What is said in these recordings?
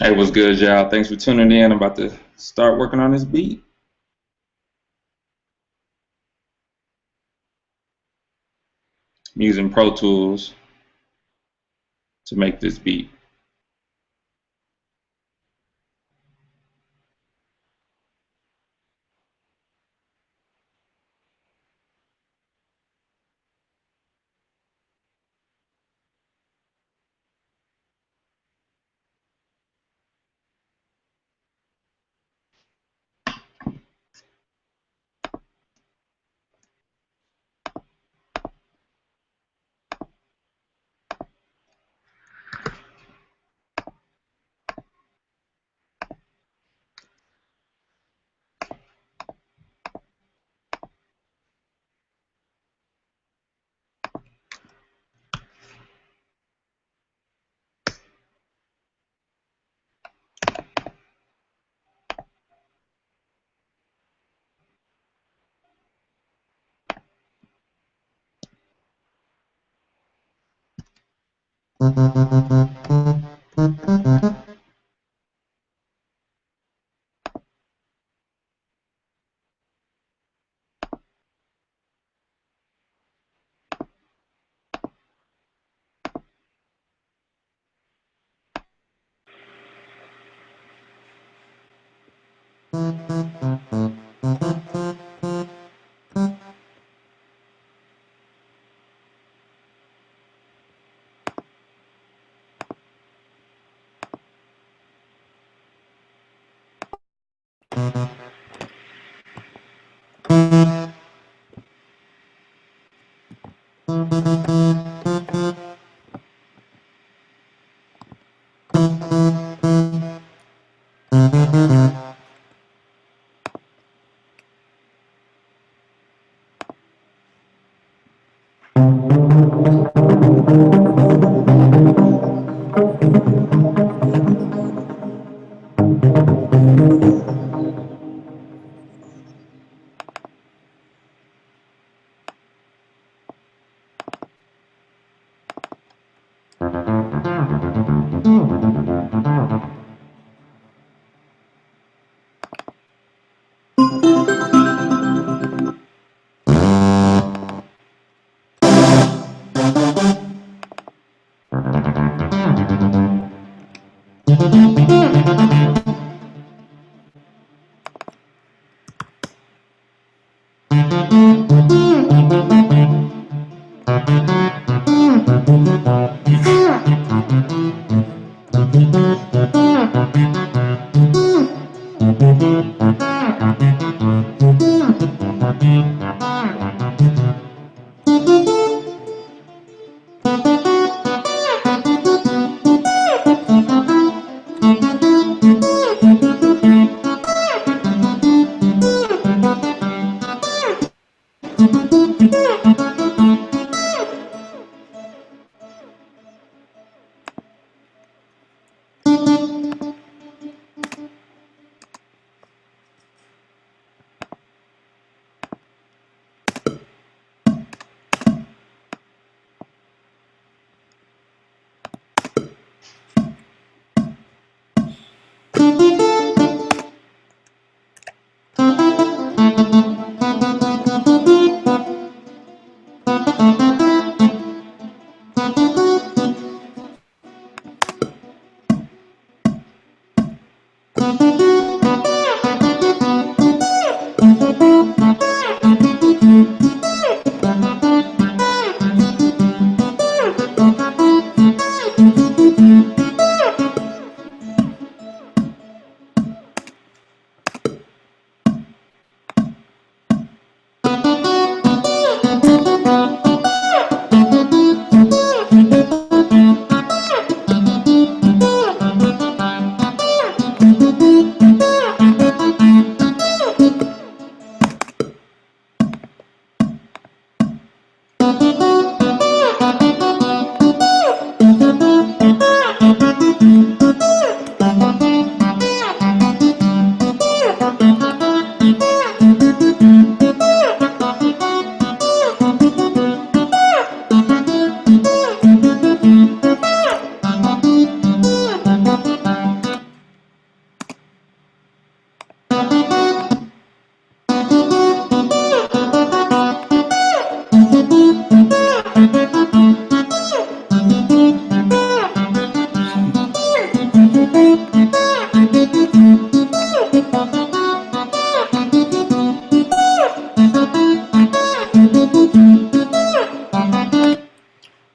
Hey, what's good, y'all? Thanks for tuning in. I'm about to start working on this beat. I'm using Pro Tools to make this beat.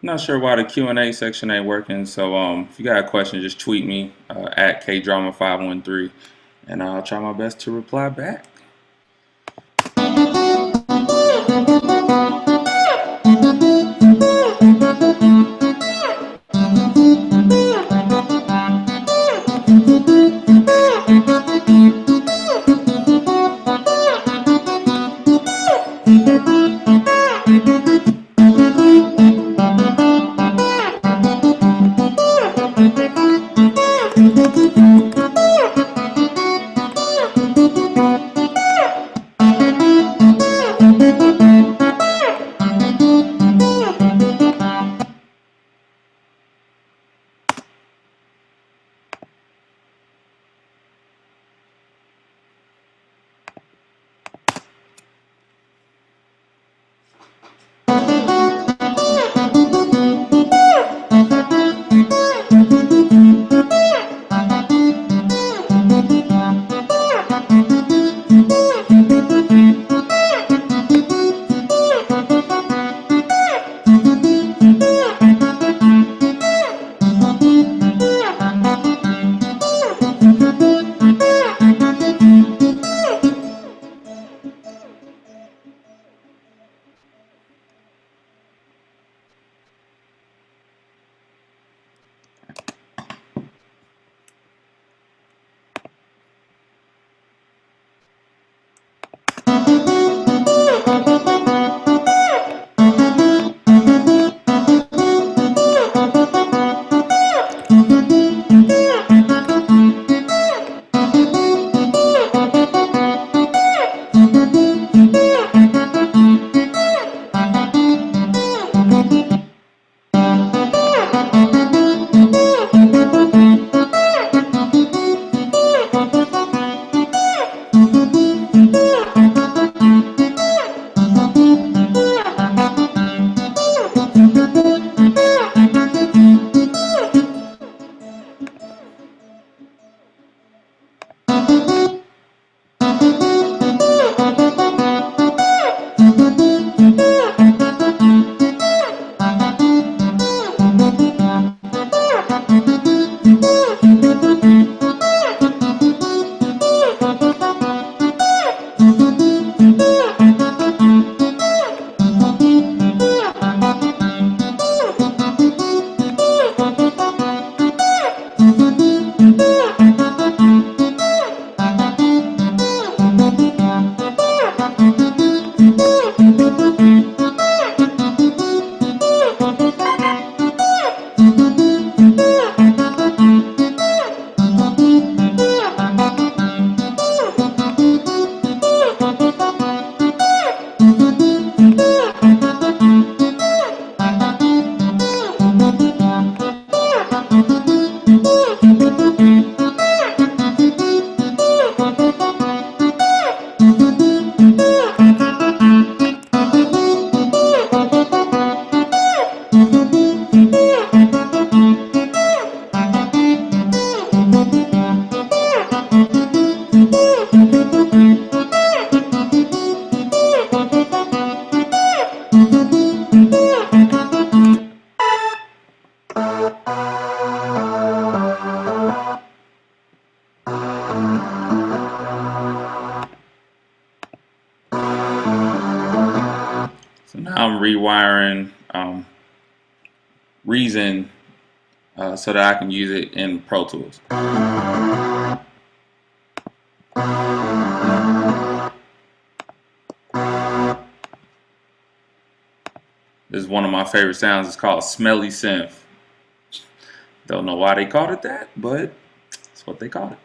Not sure why the Q&A section ain't working, so if you got a question, just tweet me at kdrama513, and I'll try my best to reply back. So now I'm rewiring Reason so that I can use it in Pro Tools. This is one of my favorite sounds. It's called Smelly Synth. Don't know why they called it that, but it's what they called it.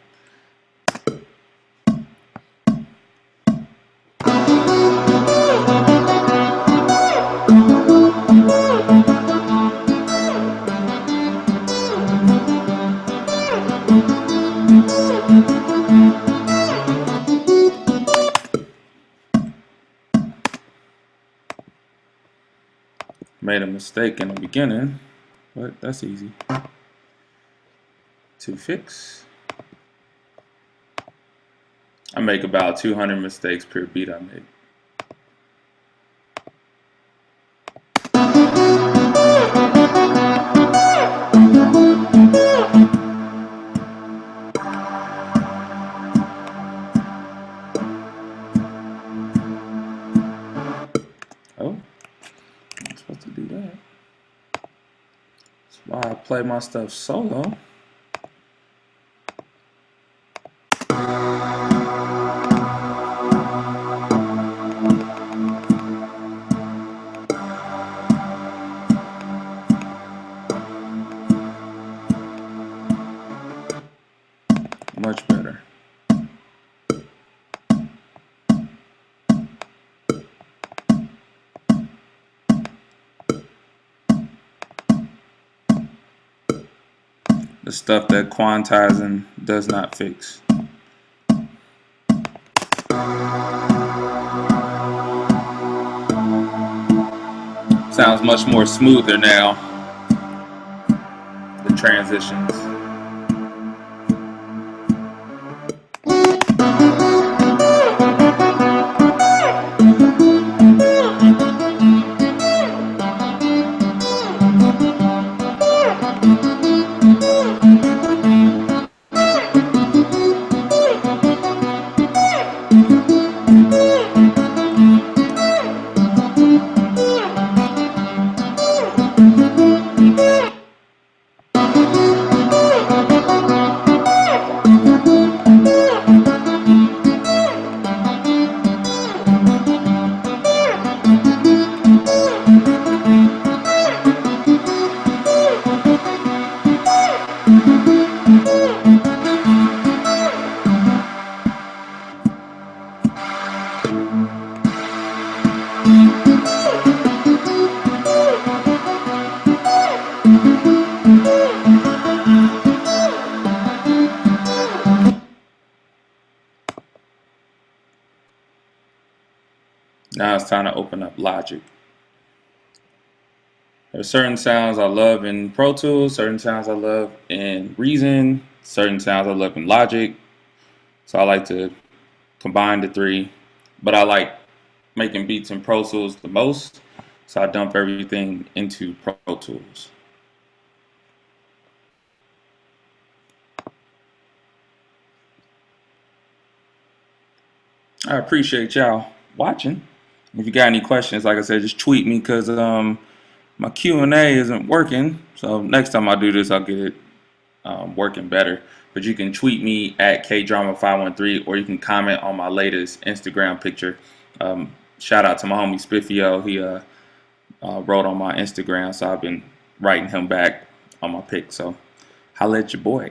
Made a mistake in the beginning, but that's easy. to fix. I make about 200 mistakes per beat I make. Oh, I'm supposed to do that. That's why I play my stuff solo. Much better. The stuff that quantizing does not fix. Sounds much more smoother now. The transitions. Now it's time to open up Logic. There are certain sounds I love in Pro Tools, certain sounds I love in Reason, certain sounds I love in Logic. So I like to combine the three, but I like making beats in Pro Tools the most, so I dump everything into Pro Tools. I appreciate y'all watching. If you got any questions, like I said, just tweet me because my Q&A isn't working. So next time I do this, I'll get it working better. But you can tweet me at kdrama513, or you can comment on my latest Instagram picture. Shout out to my homie Spiffio. He wrote on my Instagram, so I've been writing him back on my pic. So holla at your boy.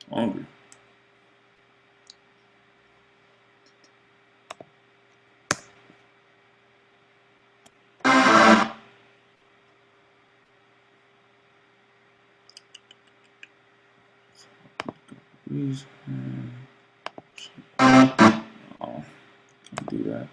Hungry. Oh, can't do that.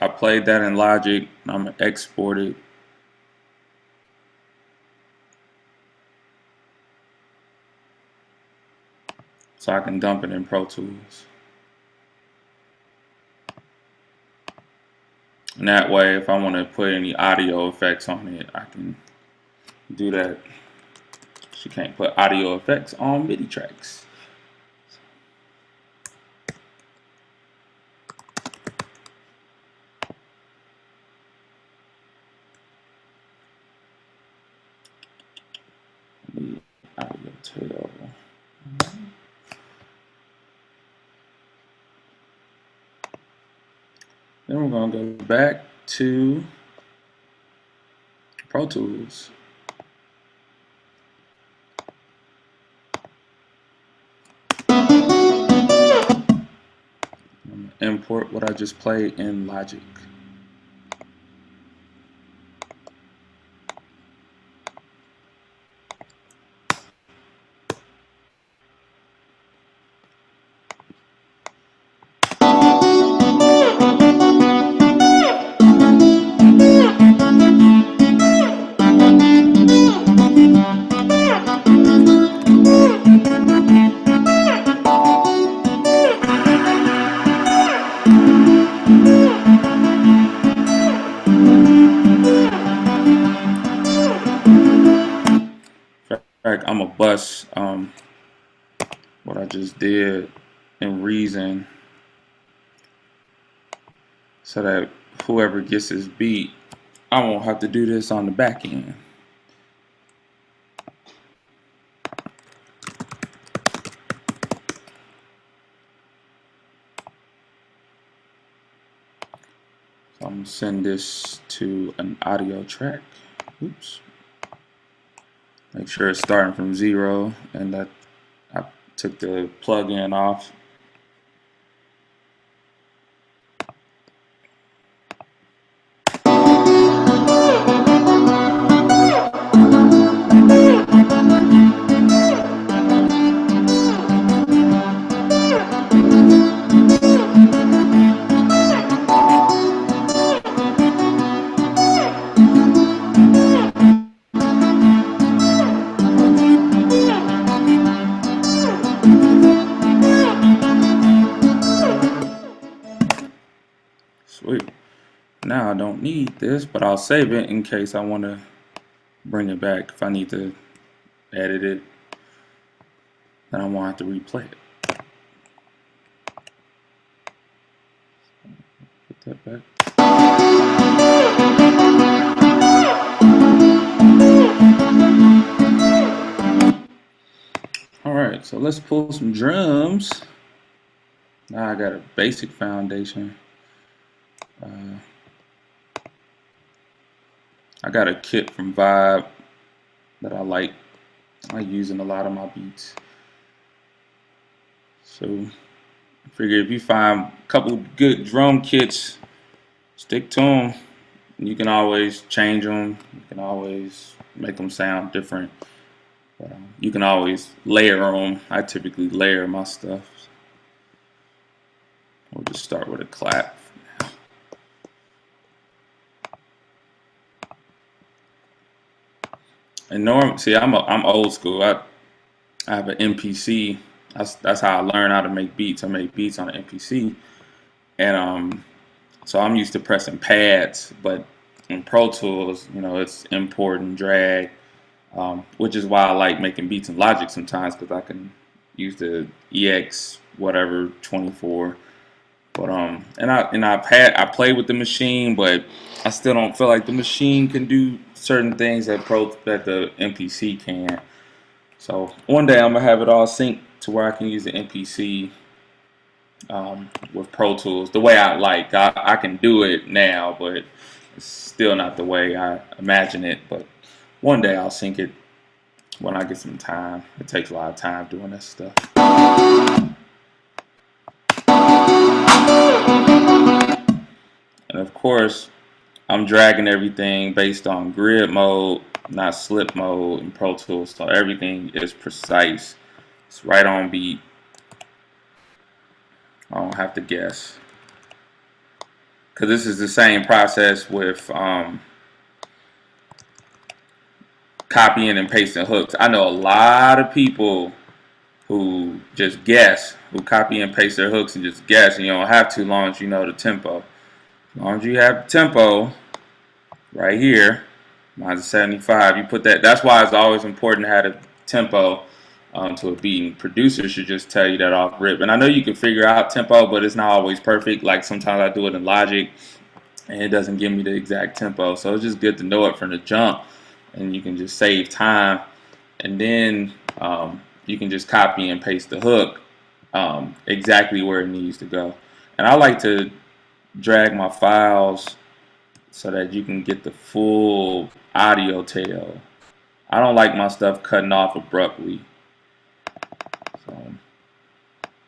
I played that in Logic. I'm gonna export it. So I can dump it in Pro Tools. And that way, if I want to put any audio effects on it, I can do that. She can't put audio effects on MIDI tracks. Audio tail. Then we're going to go back to Pro Tools. Import what I just played in Logic. I'm gonna bust what I just did in Reason so that whoever gets this beat, I won't have to do this on the back end. So I'm gonna send this to an audio track. Oops. Make sure it's starting from 0 and that I took the plug-in off. Sweet. Now I don't need this, but I'll save it in case I want to bring it back. If I need to edit it, then I won't have to replay it. Put that back. Alright, so let's pull some drums. Now I got a basic foundation. I got a kit from Vibe that I like. I use in a lot of my beats. So I figure if you find a couple good drum kits, stick to them. You can always change them. You can always make them sound different. But, you can always layer them. I typically layer my stuff. We'll just start with a clap. And see, I'm old school. I have an MPC. That's how I learned how to make beats. I make beats on an MPC, and so I'm used to pressing pads. But in Pro Tools, you know, it's import and drag, which is why I like making beats in Logic sometimes, because I can use the EX whatever 24. But I play with the machine, but I still don't feel like the machine can do certain things that the MPC can. So one day I'm gonna have it all synced to where I can use the MPC with Pro Tools the way I like. I can do it now, but it's still not the way I imagine it. But one day I'll sync it when I get some time. It takes a lot of time doing that stuff. And of course, I'm dragging everything based on grid mode, not slip mode in Pro Tools. So everything is precise. It's right on beat. I don't have to guess. because this is the same process with copying and pasting hooks. I know a lot of people who just guess, who copy and paste their hooks and just guess, and you don't have to, long as you know the tempo. As long as you have the tempo right here, mine's a 75. You put that. That's why it's always important to have a tempo to a beat. And producers should just tell you that off rip. And I know you can figure out tempo, but it's not always perfect. Like sometimes I do it in Logic, and it doesn't give me the exact tempo. So it's just good to know it from the jump, and you can just save time. And then you can just copy and paste the hook exactly where it needs to go. And I like to drag my files so that you can get the full audio tail. I don't like my stuff cutting off abruptly. So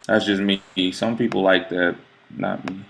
that's just me. Some people like that, not me.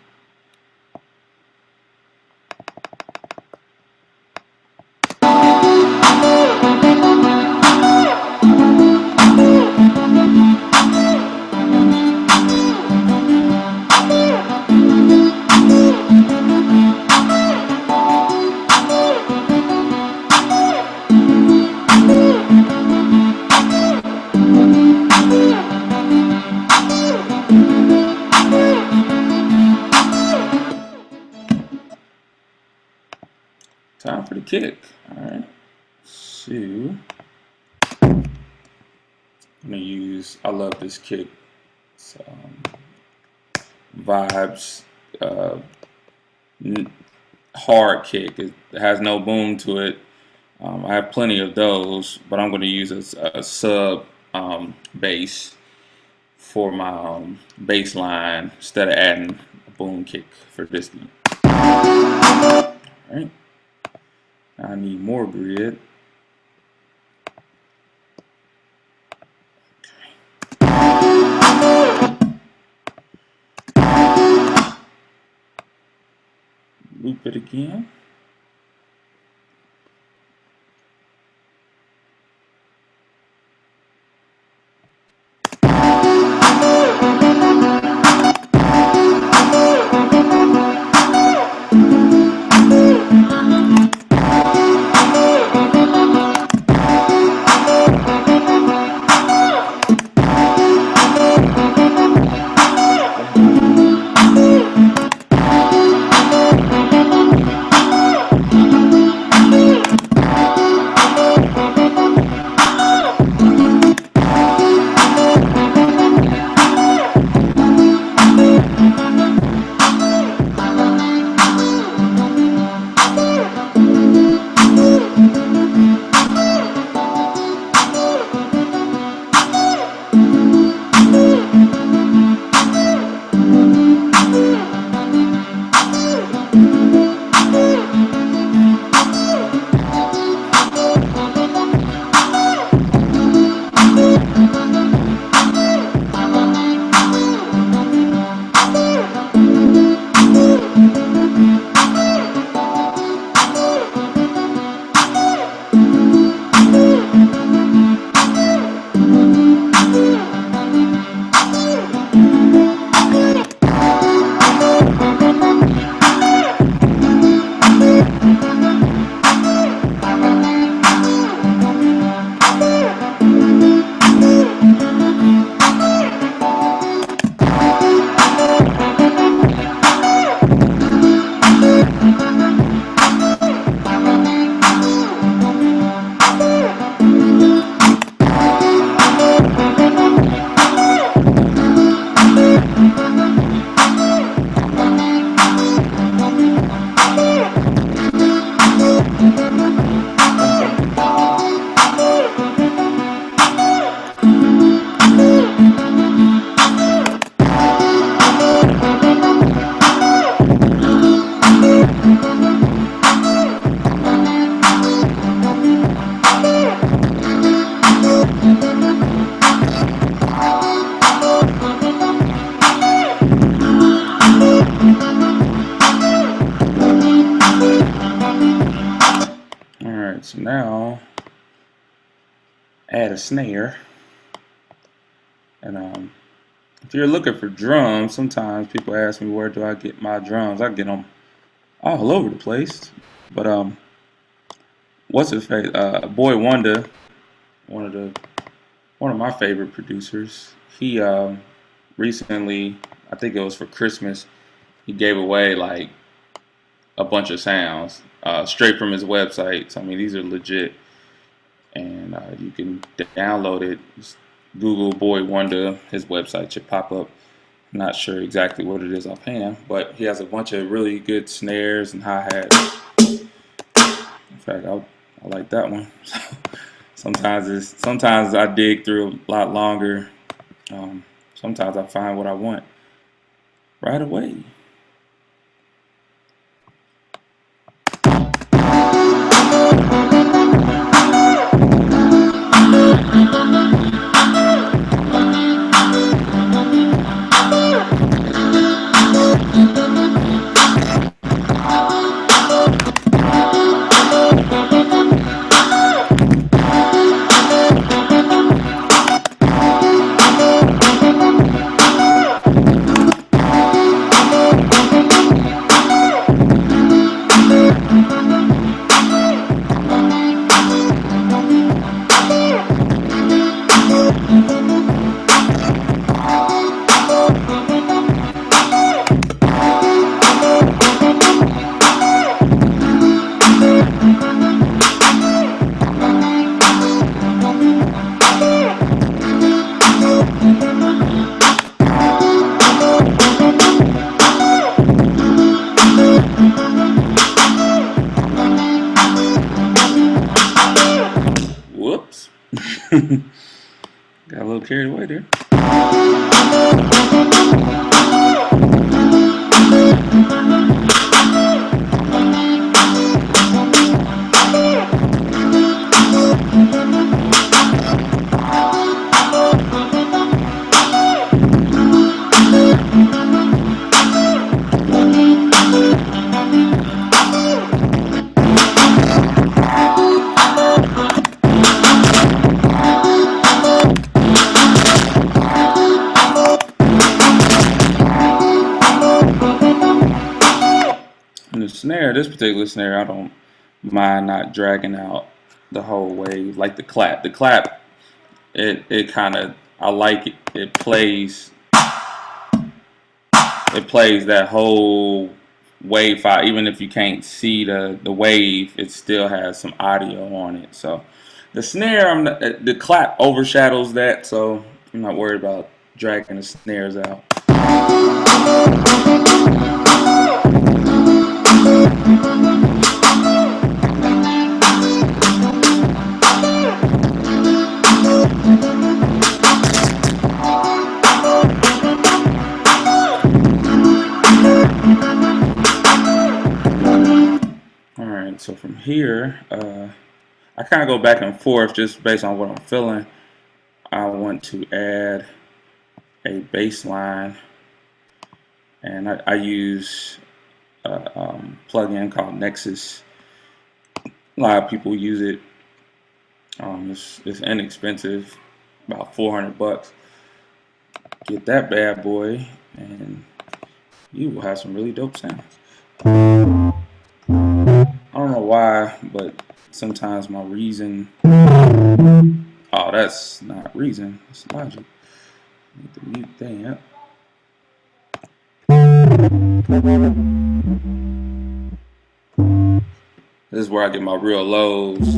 Time for the kick. Alright. So I'm gonna use, I love this kick. It's Vibes hard kick. It has no boom to it. I have plenty of those, but I'm going to use a sub bass for my bass line instead of adding a boom kick for this beat. Alright. I need more grid. Loop it again. So now add a snare, and if you're looking for drums, sometimes people ask me where do I get my drums. I get them all over the place. But what's his face? Boy Wonder, one of the one of my favorite producers. He recently, I think it was for Christmas, he gave away like a bunch of sounds straight from his website. So, I mean, these are legit, and you can download it. Just Google Boy Wonder, his website should pop up. I'm not sure exactly what it is offhand, but he has a bunch of really good snares and hi-hats. In fact, I like that one. Sometimes I dig through a lot longer. Sometimes I find what I want right away. Whoops. Got a little carried away there. And the snare, this particular snare, I don't mind not dragging out the whole wave. Like the clap. The clap, it kind of, I like it. It plays that whole wave file. Even if you can't see the wave, it still has some audio on it. So the snare, the clap overshadows that, so I'm not worried about dragging the snares out. Alright, so from here, I kind of go back and forth just based on what I'm feeling. I want to add a bass line, and I use a plugin called Nexus. A lot of people use it. It's inexpensive, about 400 bucks. Get that bad boy, and you will have some really dope sounds. I don't know why, but sometimes my Reason. Oh, that's not Reason. That's Logic. Need to mute that. This is where I get my real lows.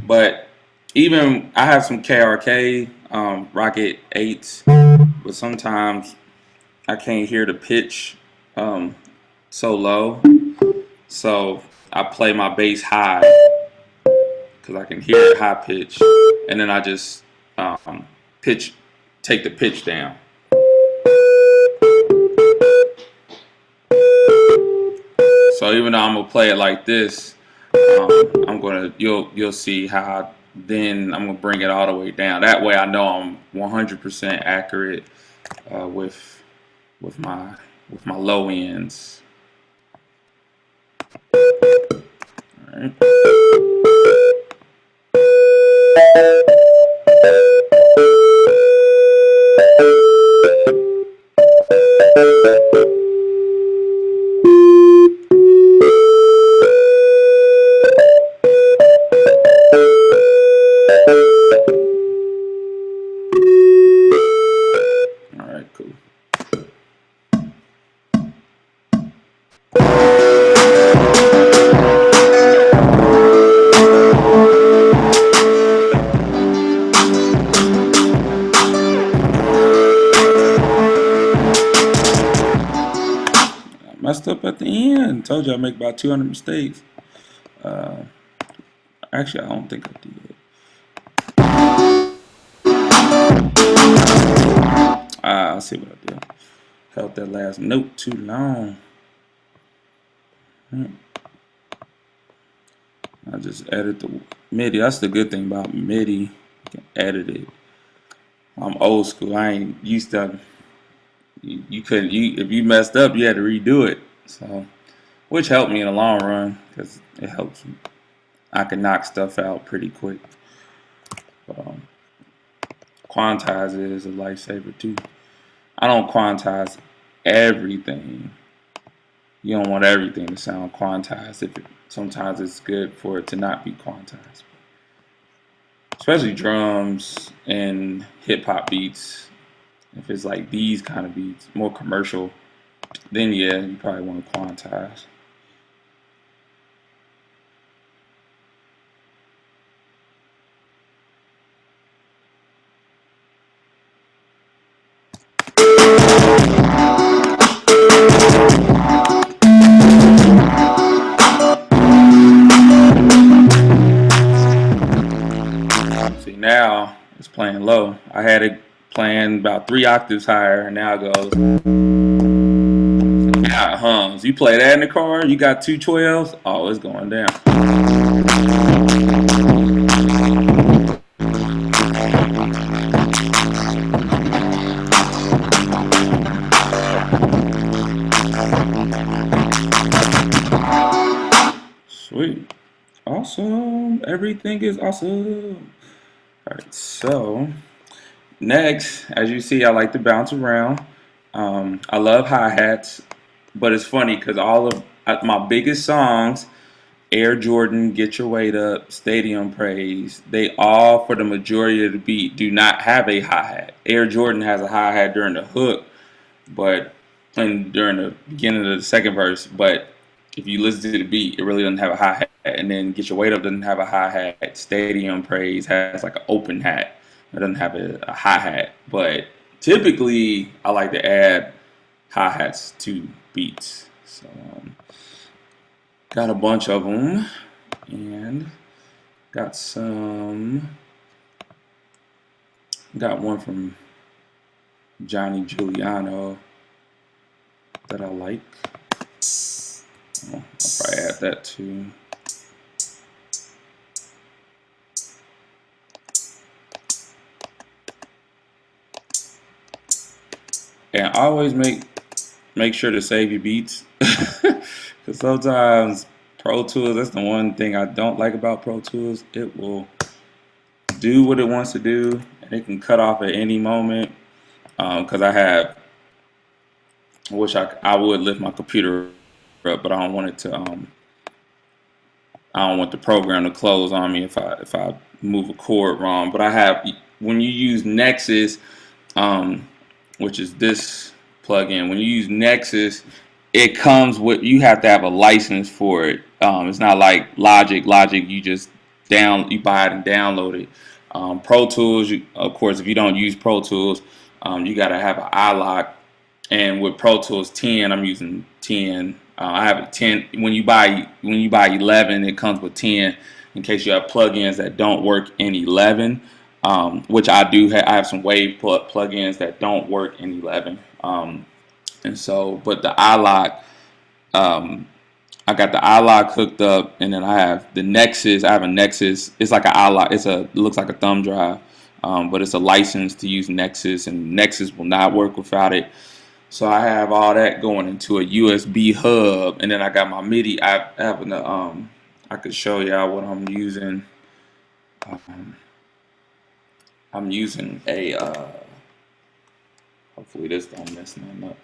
But even I have some KRK Rocket 8s, but sometimes I can't hear the pitch so low. So I play my bass high because I can hear it high pitch, and then I just take the pitch down. So even though I'm gonna play it like this, you'll see how then I'm gonna bring it all the way down. That way I know I'm 100% accurate with my low ends. All right. done told you I make about 200 mistakes. Actually, I don't think I did. I'll see what I did. Held that last note too long. I just edit the MIDI. That's the good thing about MIDI. You can edit it. I'm old school. I ain't used to. You couldn't. If you messed up, you had to redo it. So, which helped me in the long run because it helps. I can knock stuff out pretty quick. But, quantize is a lifesaver too. I don't quantize everything. You don't want everything to sound quantized. Sometimes it's good for it to not be quantized. Especially drums and hip hop beats. If it's like these kind of beats, more commercial, then yeah, you probably want to quantize. See, now it's playing low. I had it playing about 3 octaves higher, and now it goes. Now it hums. You play that in the car, you got 212s, oh, it's going down. Sweet. Awesome. Everything is awesome. Alright, so next, as you see, I like to bounce around. I love hi-hats, but it's funny because all of my biggest songs, Air Jordan, Get Your Weight Up, Stadium Praise, they all, for the majority of the beat, do not have a hi-hat. Air Jordan has a hi-hat during the hook, and during the beginning of the second verse, but if you listen to the beat, it really doesn't have a hi-hat. And then Get Your Weight Up doesn't have a hi-hat. Stadium Praise has like an open hat. It doesn't have a hi-hat. But typically, I like to add hi-hats to beats. So, got a bunch of them. And got one from Johnny Giuliano that I like. I'll probably add that too. And always make sure to save your beats, because sometimes Pro Tools, that's the one thing I don't like about Pro Tools. It will do what it wants to do, and it can cut off at any moment. Because I wish I would lift my computer up, but I don't want it to. I don't want the program to close on me if I move a chord wrong. But when you use Nexus, which is this plugin, when you use Nexus, it comes with, you have to have a license for it. It's not like Logic. Logic, you just you buy it and download it. Pro Tools, of course, if you don't use Pro Tools, you got to have an iLock. And with Pro Tools 10, I'm using 10. I have a 10. When you buy 11, it comes with 10 in case you have plugins that don't work in 11, which I do. I have some Wave plugins that don't work in 11, and so, but the iLock, I got the iLock hooked up, and then I have the Nexus. I have a Nexus. It's like an iLock. It looks like a thumb drive, but it's a license to use Nexus, and Nexus will not work without it. So I have all that going into a USB hub, and then I got my MIDI. I could show y'all what I'm using. I'm using a. Hopefully this don't mess nothing up.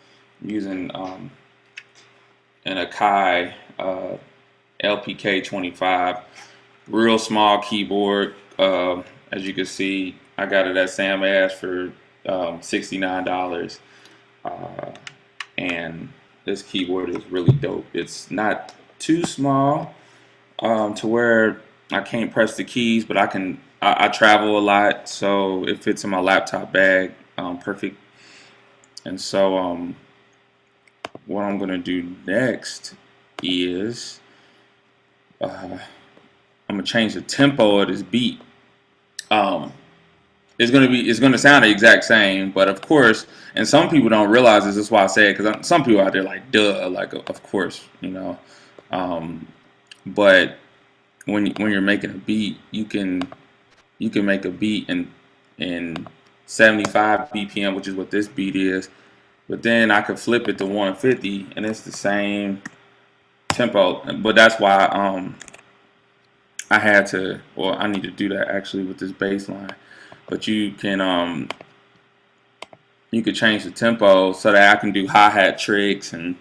I'm using an Akai LPK 25, real small keyboard. As you can see, I got it at Sam Ash for $69. And this keyboard is really dope. It's not too small to where I can't press the keys, but I travel a lot, so it fits in my laptop bag perfect. And so what I'm gonna do next is I'm gonna change the tempo of this beat. Um, it's gonna sound the exact same, but of course, and some people don't realize this. That's why I say it, because some people out there like, duh, like of course, you know. Um, but when you're making a beat, you can make a beat in 75 BPM, which is what this beat is. But then I could flip it to 150, and it's the same tempo. But that's why I had to, well, I need to do that actually with this bass line. But you could change the tempo so that I can do hi-hat tricks, and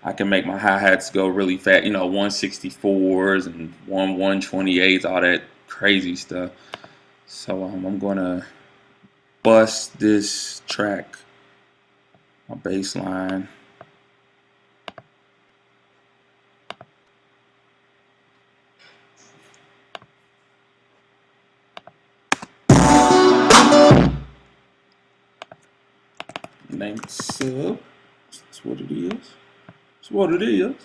I can make my hi-hats go really fast, you know, 164s and 128s, all that crazy stuff. So I'm gonna bust this track, my bass line. Name it sub. That's what it is. That's what it is.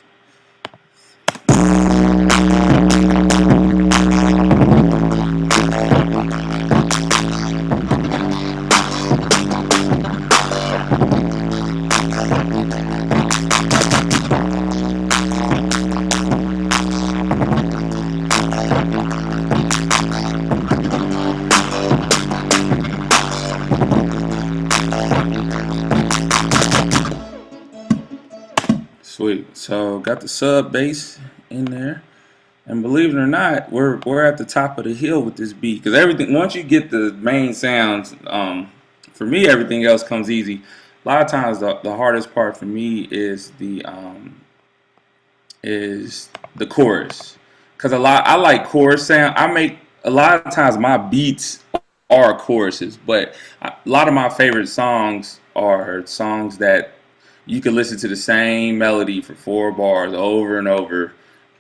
Sweet. So got the sub bass in there, and believe it or not, we're at the top of the hill with this beat, because everything, once you get the main sounds, for me everything else comes easy. A lot of times the hardest part for me is the chorus, because I like chorus sound. I make a lot of times my beats are choruses, but a lot of my favorite songs are songs that you can listen to the same melody for 4 bars over and over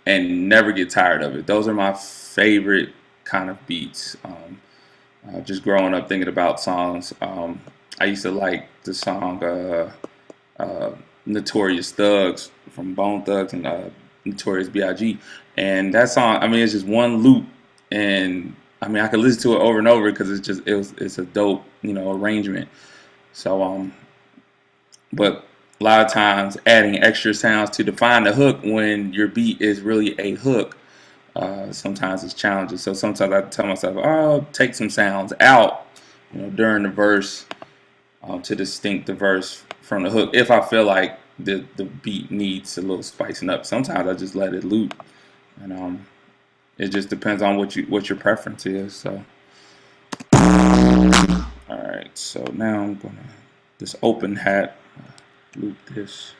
and never get tired of it. Those are my favorite kind of beats. Just growing up thinking about songs, I used to like the song Notorious Thugs from Bone Thugs and Notorious B.I.G. And that song, I mean, it's just one loop, and I mean, I could listen to it over and over because it's a dope, you know, arrangement. So but a lot of times adding extra sounds to define the hook when your beat is really a hook, sometimes it's challenging. So sometimes I tell myself, oh, take some sounds out, you know, during the verse, to distinct the verse from the hook, if I feel like the beat needs a little spicing up. Sometimes I just let it loop, and it just depends on what your preference is. So all right, so now I'm gonna this open hat, loop this.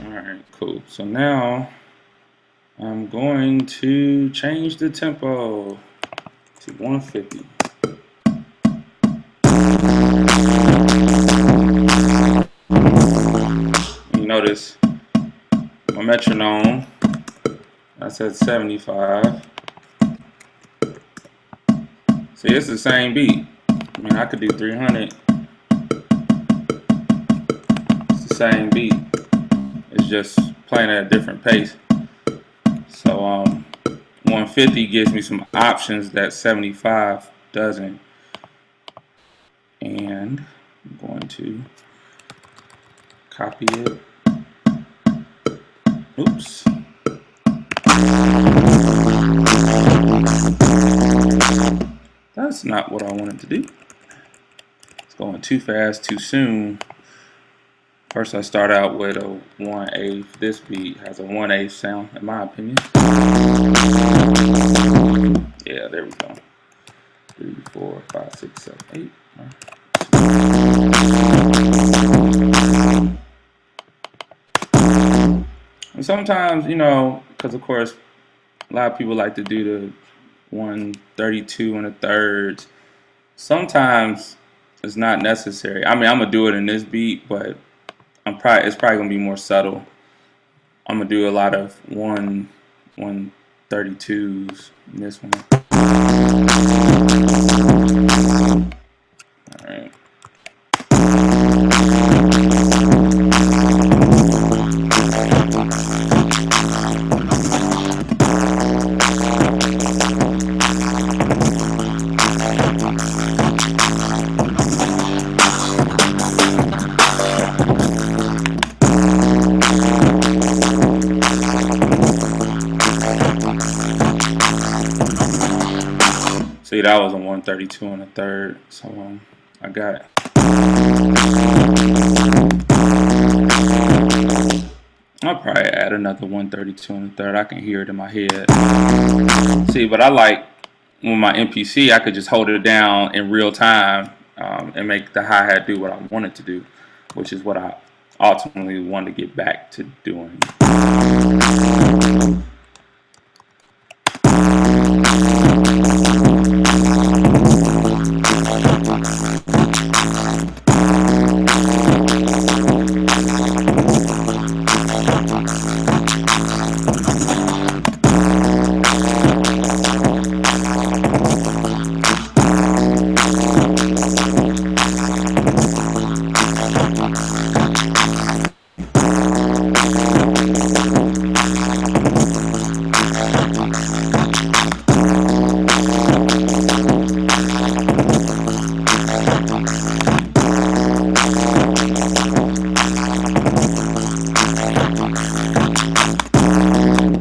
Alright, cool. So now I'm going to change the tempo to 150. You notice my metronome, that's at 75. See, it's the same beat. I mean, I could do 300. It's the same beat. It's just playing at a different pace. So 150 gives me some options that 75 doesn't. And I'm going to copy it. Oops. That's not what I wanted to do. It's going too fast, too soon. First I start out with a 1/8. This beat has a 1/8 sound, in my opinion. Yeah, there we go. 3, 4, 5, 6, 7, 8. And sometimes, you know, because of course a lot of people like to do the 132 and a third. Sometimes it's not necessary. I mean, I'm gonna do it in this beat, but it's probably gonna be more subtle. I'm gonna do a lot of 132s in this one. All right. See, that was a 132 and a third, so I got it. I'll probably add another 132 and a third. I can hear it in my head. See, but I like with my MPC, I could just hold it down in real time and make the hi-hat do what I want it to do, which is what I ultimately want to get back to doing.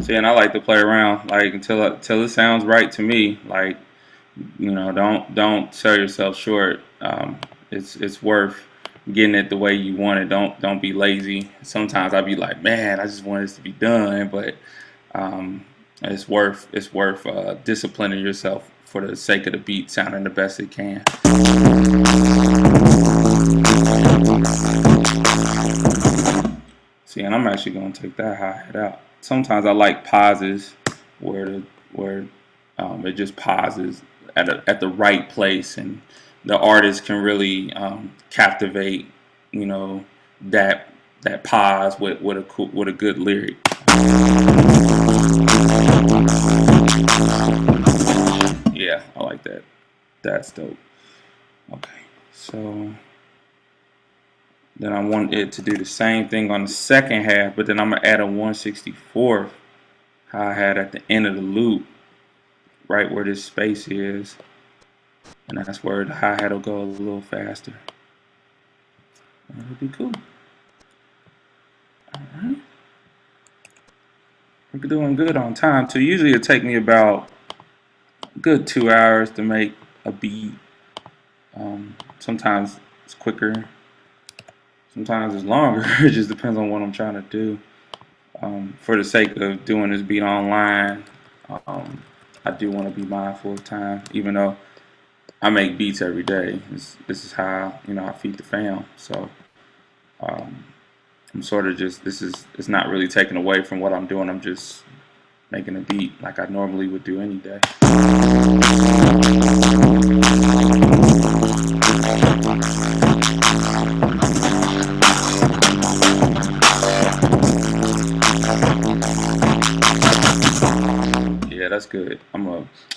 See, and I like to play around, like until it sounds right to me. Like, you know, don't sell yourself short. It's worth getting it the way you want it. Don't be lazy. Sometimes I'll be like, man, I just want this to be done, but it's worth disciplining yourself for the sake of the beat sounding the best it can. See, and I'm actually gonna take that hi-hat out. Sometimes I like pauses where it just pauses at the right place, and the artist can really captivate, you know, that pause with a good lyric. Yeah, I like that. That's dope. Okay, so then I want it to do the same thing on the second half, but then I'm gonna add a 1/64 hi-hat at the end of the loop, right where this space is, and that's where the hi-hat will go a little faster. That'll be cool. All right, we're doing good on time too. Usually it take me about a good 2 hours to make a beat. Sometimes it's quicker. Sometimes it's longer. It just depends on what I'm trying to do. For the sake of doing this beat online, I do want to be mindful of time, even though I make beats every day. This is how, you know, I feed the fam. So I'm sort of just, it's not really taken away from what I'm doing. I'm just making a beat like I normally would do any day. Yeah, that's good. I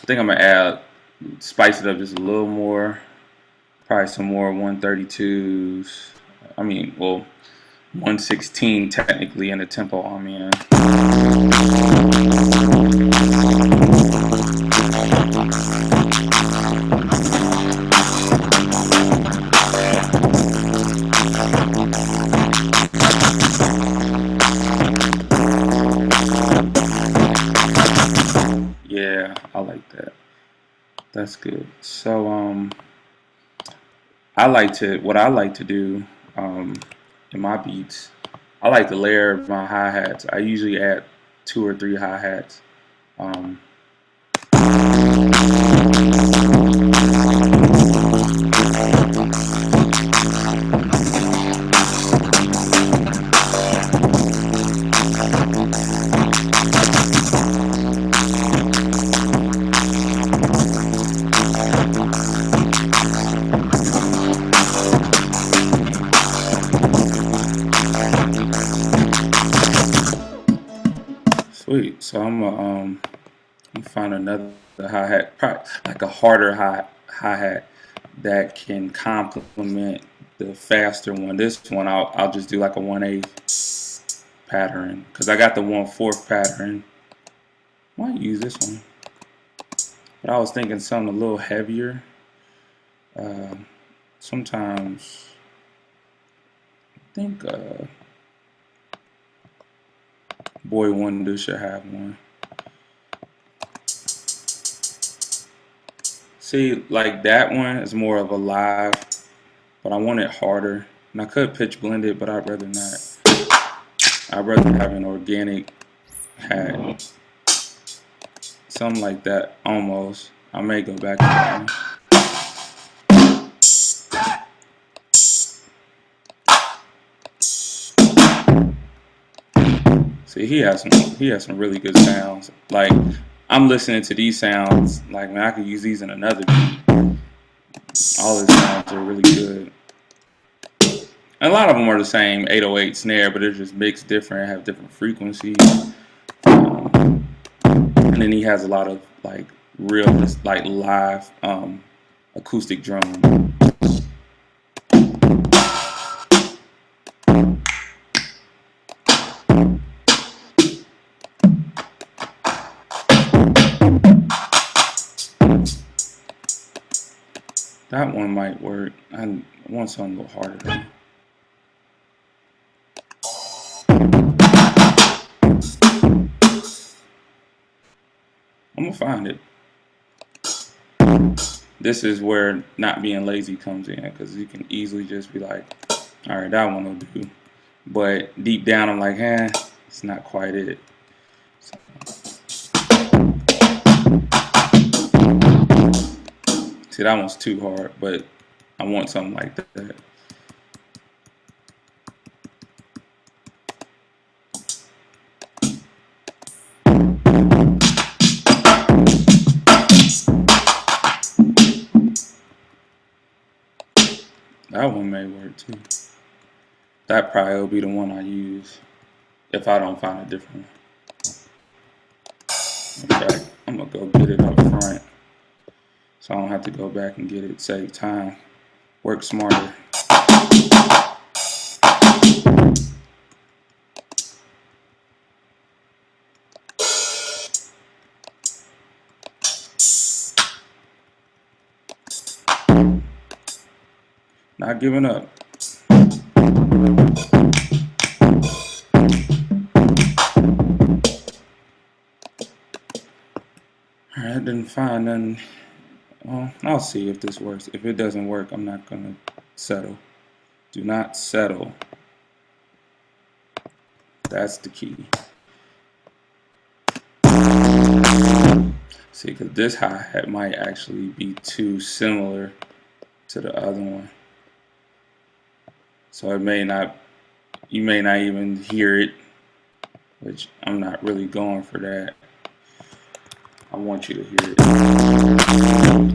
think I'm gonna spice it up just a little more. Probably some more 132s. I mean, well, 116 technically in the tempo I'm in. Yeah, I like that. That's good. So what I like to do in my beats, I like to layer my hi-hats. I usually add 2 or 3 hi-hats. Sweet. So I'm gonna find another hi-hat, probably like a harder hi-hat that can complement the faster one. This one I'll just do like a 1/8 pattern because I got the 1/4 pattern. Might use this one, but I was thinking something a little heavier. Uh, Sometimes I think Boy Wonder should have one. See, like that one is more of a live, but I want it harder. And I could pitch blend it, but I'd rather not. I'd rather have an organic hat. Something like that, almost. I may go back to that one. See, he has some really good sounds. Like I'm listening to these sounds, like man, I could use these in another beat. All his sounds are really good. And a lot of them are the same 808 snare, but they're just mixed different, have different frequencies. And then he has a lot of like real, like live acoustic drum. That one might work. I want something a little harder though. I'm gonna find it. This is where not being lazy comes in, because you can easily just be like, all right, that one will do. But deep down, I'm like, it's not quite it. So. See, that one's too hard, but I want something like that. That one may work too. That probably will be the one I use if I don't find a different one. In fact, I'm gonna go get it up front so I don't have to go back and get it. Save time. Work smarter. Not giving up. Alright, didn't find none. Well, I'll see if this works. If it doesn't work, I'm not gonna settle. Do not settle. That's the key. See, because this hi-hat might actually be too similar to the other one. So it may not, you may not even hear it, which I'm not really going for that. I want you to hear it.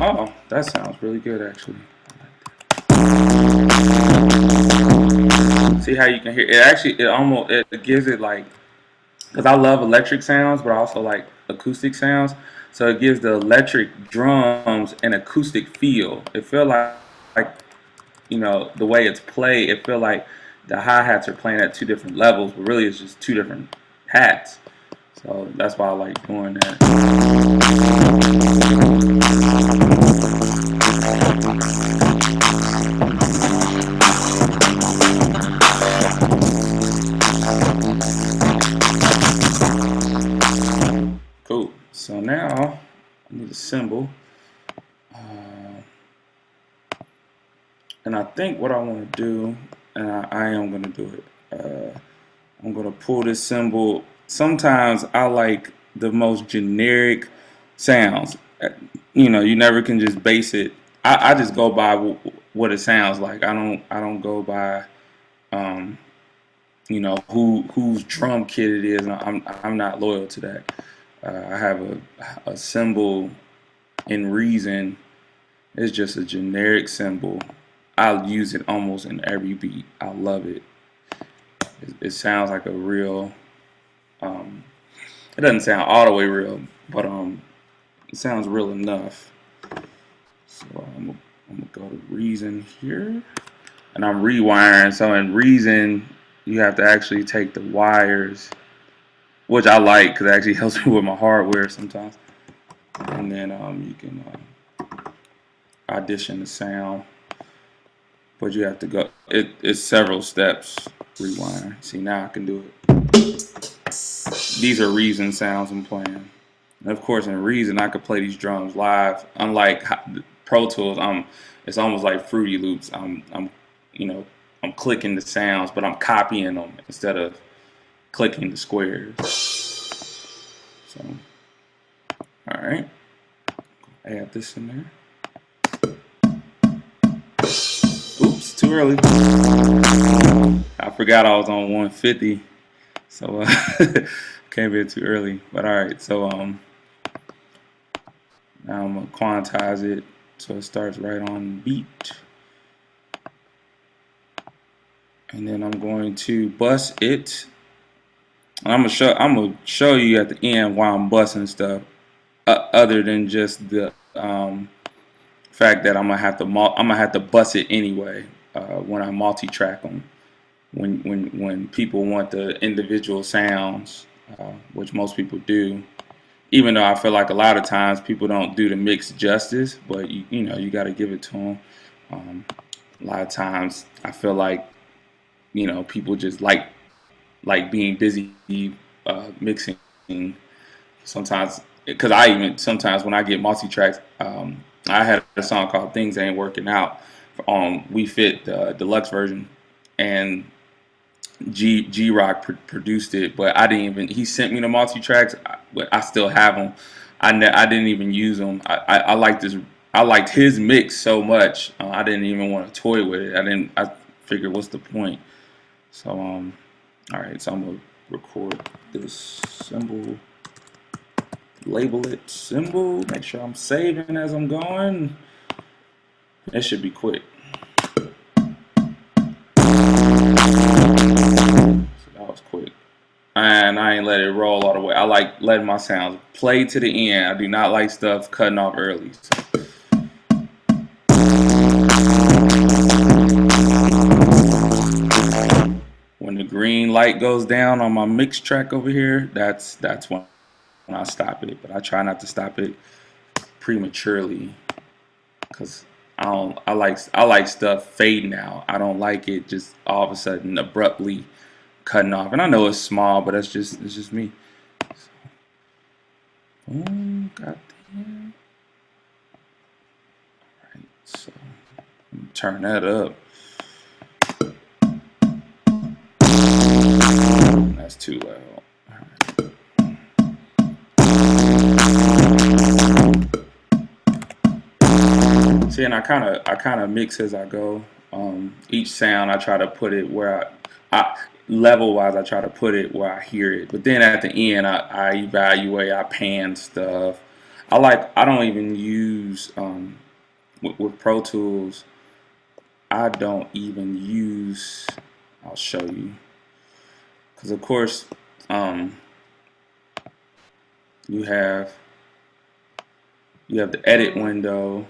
Oh, that sounds really good actually. See how you can hear it? Actually, it gives it like, because I love electric sounds, but I also like acoustic sounds. So it gives the electric drums an acoustic feel. It feels like you know, the way it's played, it feel like the hi-hats are playing at two different levels, but really it's just two different hats. So that's why I like doing that. Cool. So now I need a cymbal. And I think what I want to do, and I am going to do it, I'm going to pull this cymbal. Sometimes I like the most generic sounds. You know, you never can just base it. I just go by what it sounds like. I don't go by, you know, whose drum kit it is. I'm not loyal to that. I have a cymbal in Reason. It's just a generic cymbal. I'll use it almost in every beat. I love it. It sounds like a real. It doesn't sound all the way real, but it sounds real enough. So I'm gonna go to Reason here, and I'm rewiring. So in Reason, you have to actually take the wires, which I like because it actually helps me with my hardware sometimes. And then you can audition the sound, but you have to go. It's several steps. Rewind. See, now I can do it. These are Reason sounds I'm playing. And of course, in Reason, I could play these drums live. Unlike Pro Tools, it's almost like Fruity Loops. You know, I'm clicking the sounds, but I'm copying them instead of clicking the squares. So, all right, add this in there. Oops, too early. I forgot I was on 150, so came in too early. But all right, so now I'm gonna quantize it so it starts right on beat. And then I'm going to bus it. And I'm gonna show you at the end why I'm busting stuff, other than just the fact that I'm gonna have to bus it anyway when I multi-track them. When people want the individual sounds, which most people do, even though I feel like a lot of times people don't do the mix justice, but you know you got to give it to them. A lot of times I feel like people just like being busy mixing. Sometimes, because sometimes when I get multi tracks, I had a song called "Things Ain't Working Out" on We Fit the deluxe version, and G Rock produced it, but I didn't even. He sent me the multi tracks, but I still have them. I didn't even use them. I liked this. I liked his mix so much. I didn't even want to toy with it. I figured, what's the point? So all right. So I'm gonna record this cymbal, label it cymbal. Make sure I'm saving as I'm going. It should be quick. That was quick. And I ain't let it roll all the way. I like letting my sounds play to the end. I do not like stuff cutting off early. So. When the green light goes down on my mix track over here, that's when I stop it. But I try not to stop it prematurely, because I like stuff fading out. I don't like it just all of a sudden abruptly cutting off. And I know it's small, but it's just me. So, boom, got that. Alright, so turn that up. That's too loud. See, and I kind of mix as I go. Each sound I try to put it where I level wise I try to put it where I hear it. But then at the end I evaluate, I pan stuff. I don't even use with Pro Tools. I don't even use. I'll show you, because of course you have the edit window.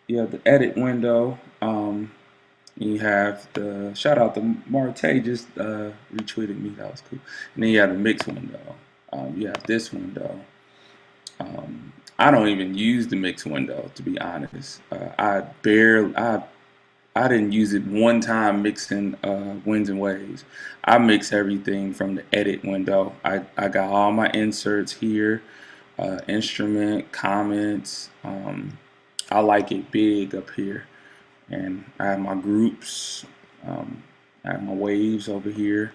You have the edit window. You have the shout out to Marte, just retweeted me. That was cool. And then you have the mix window. You have this window. I don't even use the mix window, to be honest. I didn't use it one time mixing Winds and Waves. I mix everything from the edit window. I got all my inserts here, instrument, comments. I like it big up here. And I have my groups. I have my waves over here.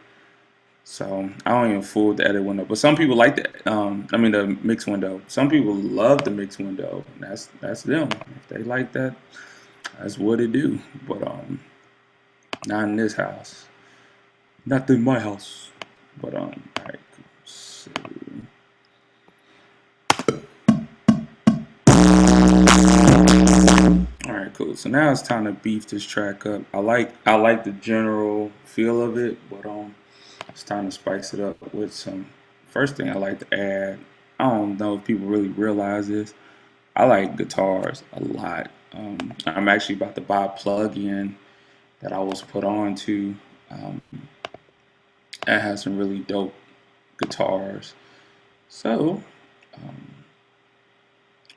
So I don't even fool with the edit window. But some people like the mix window. Some people love the mix window. And that's them. If they like that, that's what it do. But not in this house. Not in my house. But all right, cool. So, all right, cool. So now it's time to beef this track up. I like the general feel of it, but it's time to spice it up with some. First thing I like to add, I don't know if people really realize this. I like guitars a lot. I'm actually about to buy a plug-in that I was put on to. That has some really dope guitars. So,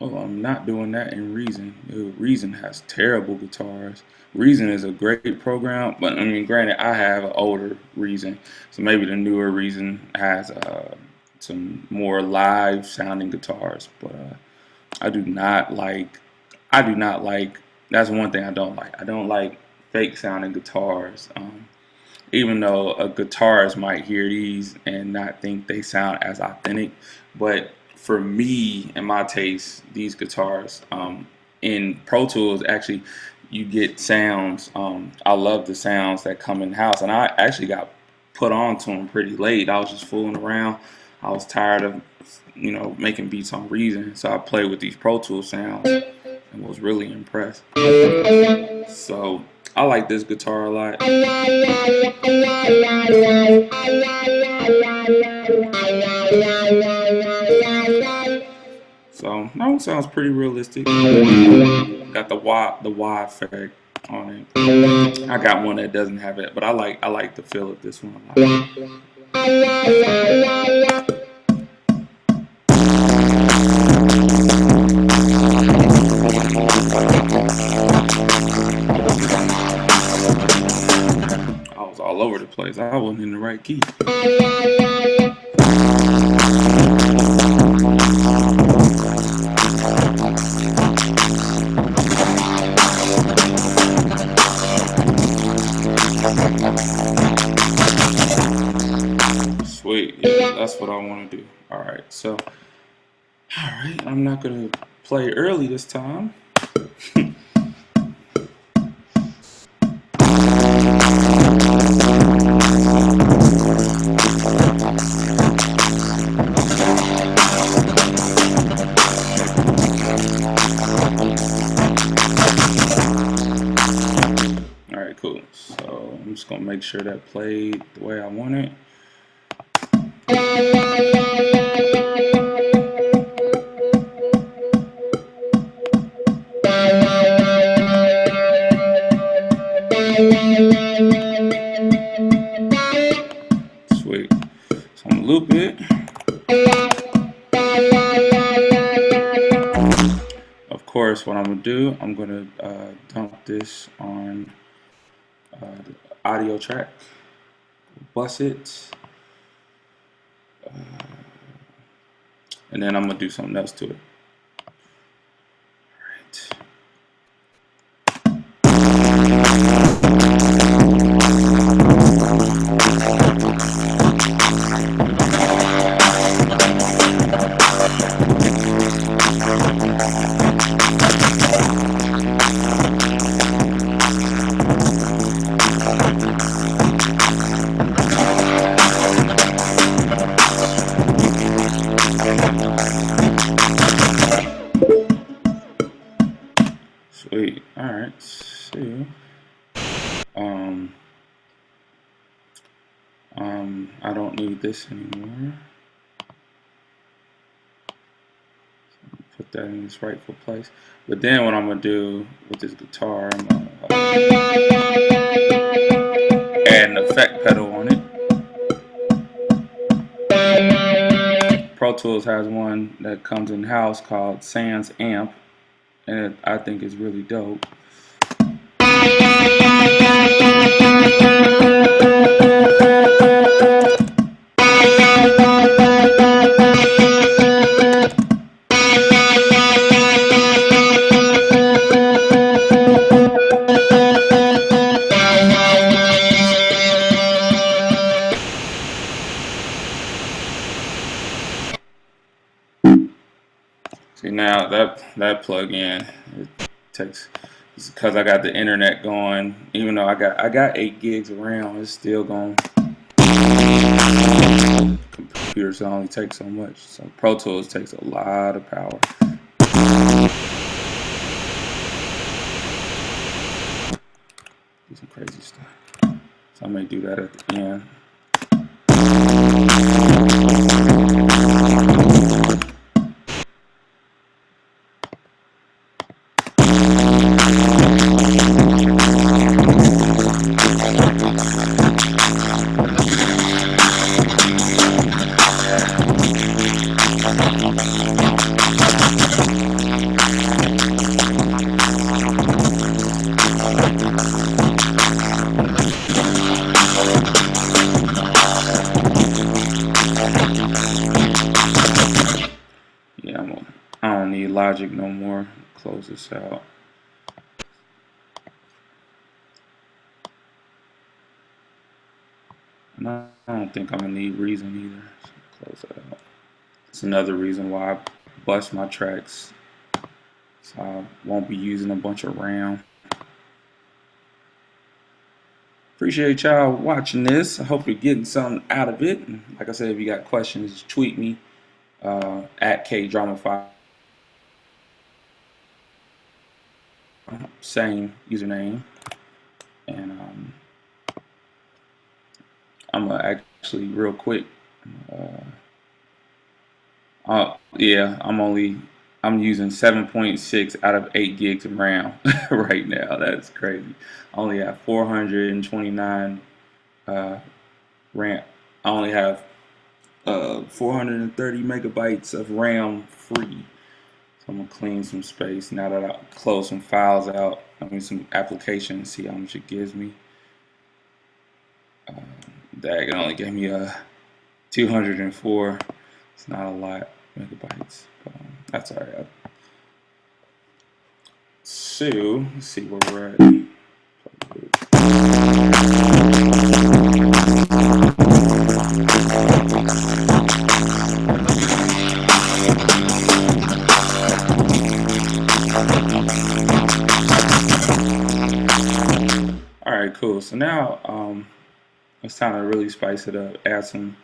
I'm not doing that in Reason. Reason has terrible guitars. Reason is a great program, but I mean, granted, I have an older Reason, so maybe the newer Reason has some more live sounding guitars. But I do not like. That's one thing I don't like. I don't like fake sounding guitars. Even though a guitarist might hear these and not think they sound as authentic, but for me and my taste, these guitars in Pro Tools, actually you get sounds. I love the sounds that come in house, and I actually got put on to them pretty late. I was just fooling around. I was tired of making beats on Reason, so I played with these Pro Tools sounds and was really impressed. So I like this guitar a lot. So that one sounds pretty realistic. Got the wah effect on it. I got one that doesn't have it, but I like the feel of this one a lot. I was all over the place. I wasn't in the right key. Sweet, yeah, that's what I want to do. Alright, so I'm not gonna play early this time. Alright, cool. So I'm just gonna make sure that played the way I want it. Sweet. So I'm gonna loop it. Of course, what I'm gonna do, I'm gonna dump this on the audio track, bus it, and then I'm gonna do something else to it. Sweet. Alright, so I don't need this anymore. So put that in its rightful place. But then what I'm gonna do with this guitar, I'm gonna add an effect pedal on it. Pro Tools has one that comes in house called Sans Amp, and I think it's really dope. See, now that plug-in, it takes, because I got the internet going. Even though I got 8 gigs of RAM, it's still going. Computers only take so much. So Pro Tools takes a lot of power. So I'm just gonna make sure that played the way I want it. Alright, cool. So I'm gonna loop it. Of course, what I'm gonna do, I'm gonna dump this on the audio track, bus it, and then I'm gonna crazy stuff. So I may do that at the end. Yeah, I don't need Logic no more. Close this out. And I don't think I'm gonna need Reason either. So close that out. It's another reason why I bust my tracks. So I won't be using a bunch of RAM. Appreciate y'all watching this. I hope you're getting something out of it. And like I said, if you got questions, tweet me at KDrama5. Same username. And I'm gonna actually real quick. Yeah, I'm using 7.6 out of 8 gigs of RAM right now. That's crazy. I only have 429 RAM. I only have 430 megabytes of RAM free. So I'm gonna clean some space now that I close some files out. I mean some applications, see how much it gives me. That it only gave me 204. It's not a lot megabytes, but that's alright. So let's see where we're at. Alright, cool. So now it's time to really spice it up. Add some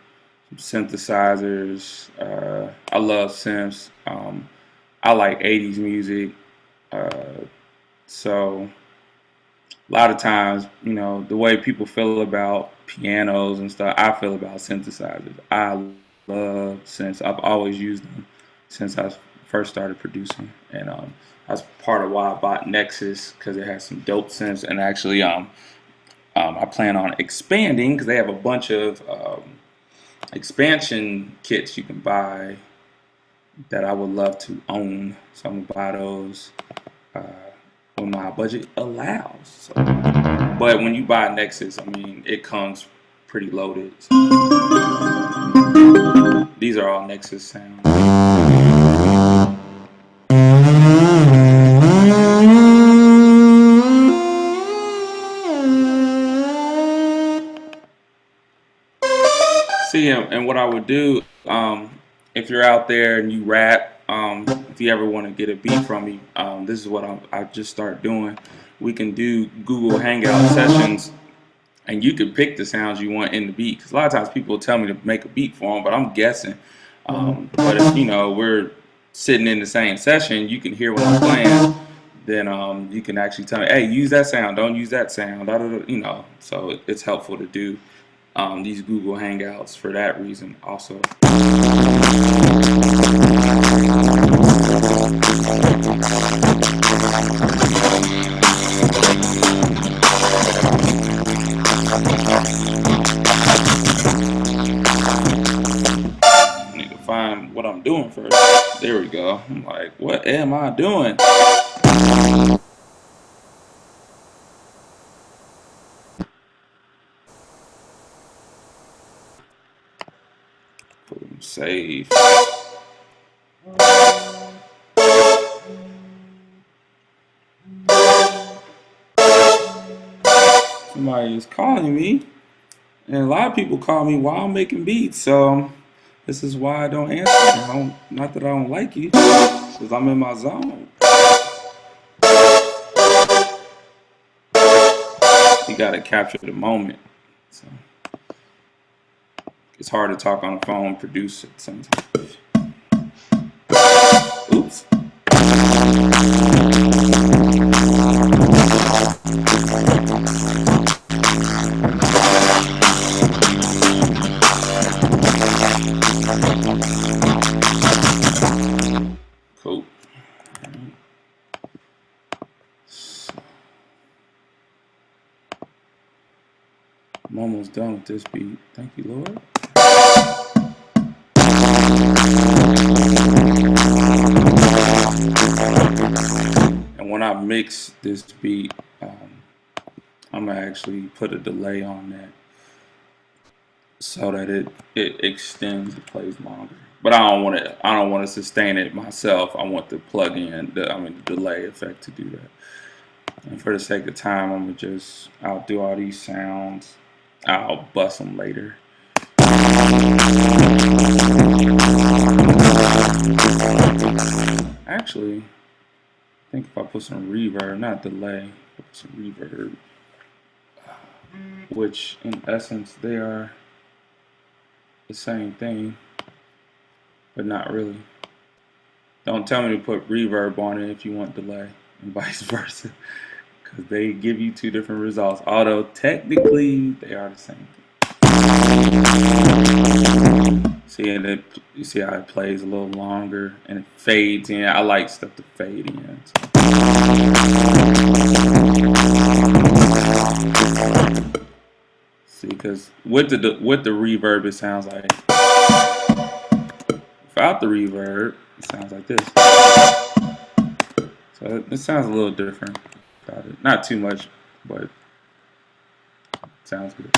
synthesizers. I love synths. I like 80s music. So a lot of times, you know, the way people feel about pianos and stuff, I feel about synthesizers. I love synths. I've always used them since I first started producing, and that's part of why I bought Nexus, because it has some dope synths. And actually, I plan on expanding because they have a bunch of expansion kits you can buy that I would love to own. So I'm gonna buy those when my budget allows. So, but when you buy Nexus, I mean, it comes pretty loaded. So these are all Nexus sounds. See, and what I would do, if you're out there and you rap, if you ever want to get a beat from me, this is what I just start doing. We can do Google Hangout sessions, and you can pick the sounds you want in the beat. Because a lot of times people tell me to make a beat for them, but I'm guessing. But if you know we're sitting in the same session, you can hear what I'm playing. Then you can actually tell me, hey, use that sound, don't use that sound. You know, so it's helpful to do these Google Hangouts for that reason also. I need to find what I'm doing first. There we go. I'm like, what am I doing? Save. Somebody is calling me, and a lot of people call me while I'm making beats, so this is why I don't answer. Not that I don't like you, because I'm in my zone. You gotta capture the moment. So it's hard to talk on the phone, produce it sometimes. Oops. Cool. I'm almost done with this beat. Thank you, Lord. And when I mix this beat, I'm gonna actually put a delay on that so that it extends, it plays longer. But I don't want to sustain it myself. I want the plug-in, the delay effect to do that. And for the sake of time, I'll do all these sounds. I'll bust them later. Actually, I think if I put some reverb, not delay, put some reverb, which in essence they are the same thing, but not really. Don't tell me to put reverb on it if you want delay, and vice versa, because they give you two different results, although technically they are the same thing. See, and you see how it plays a little longer and it fades in. I like stuff to fade in. See, because with the reverb, it sounds like. Without the reverb, it sounds like this. So it sounds a little different. Not too much, but it sounds good.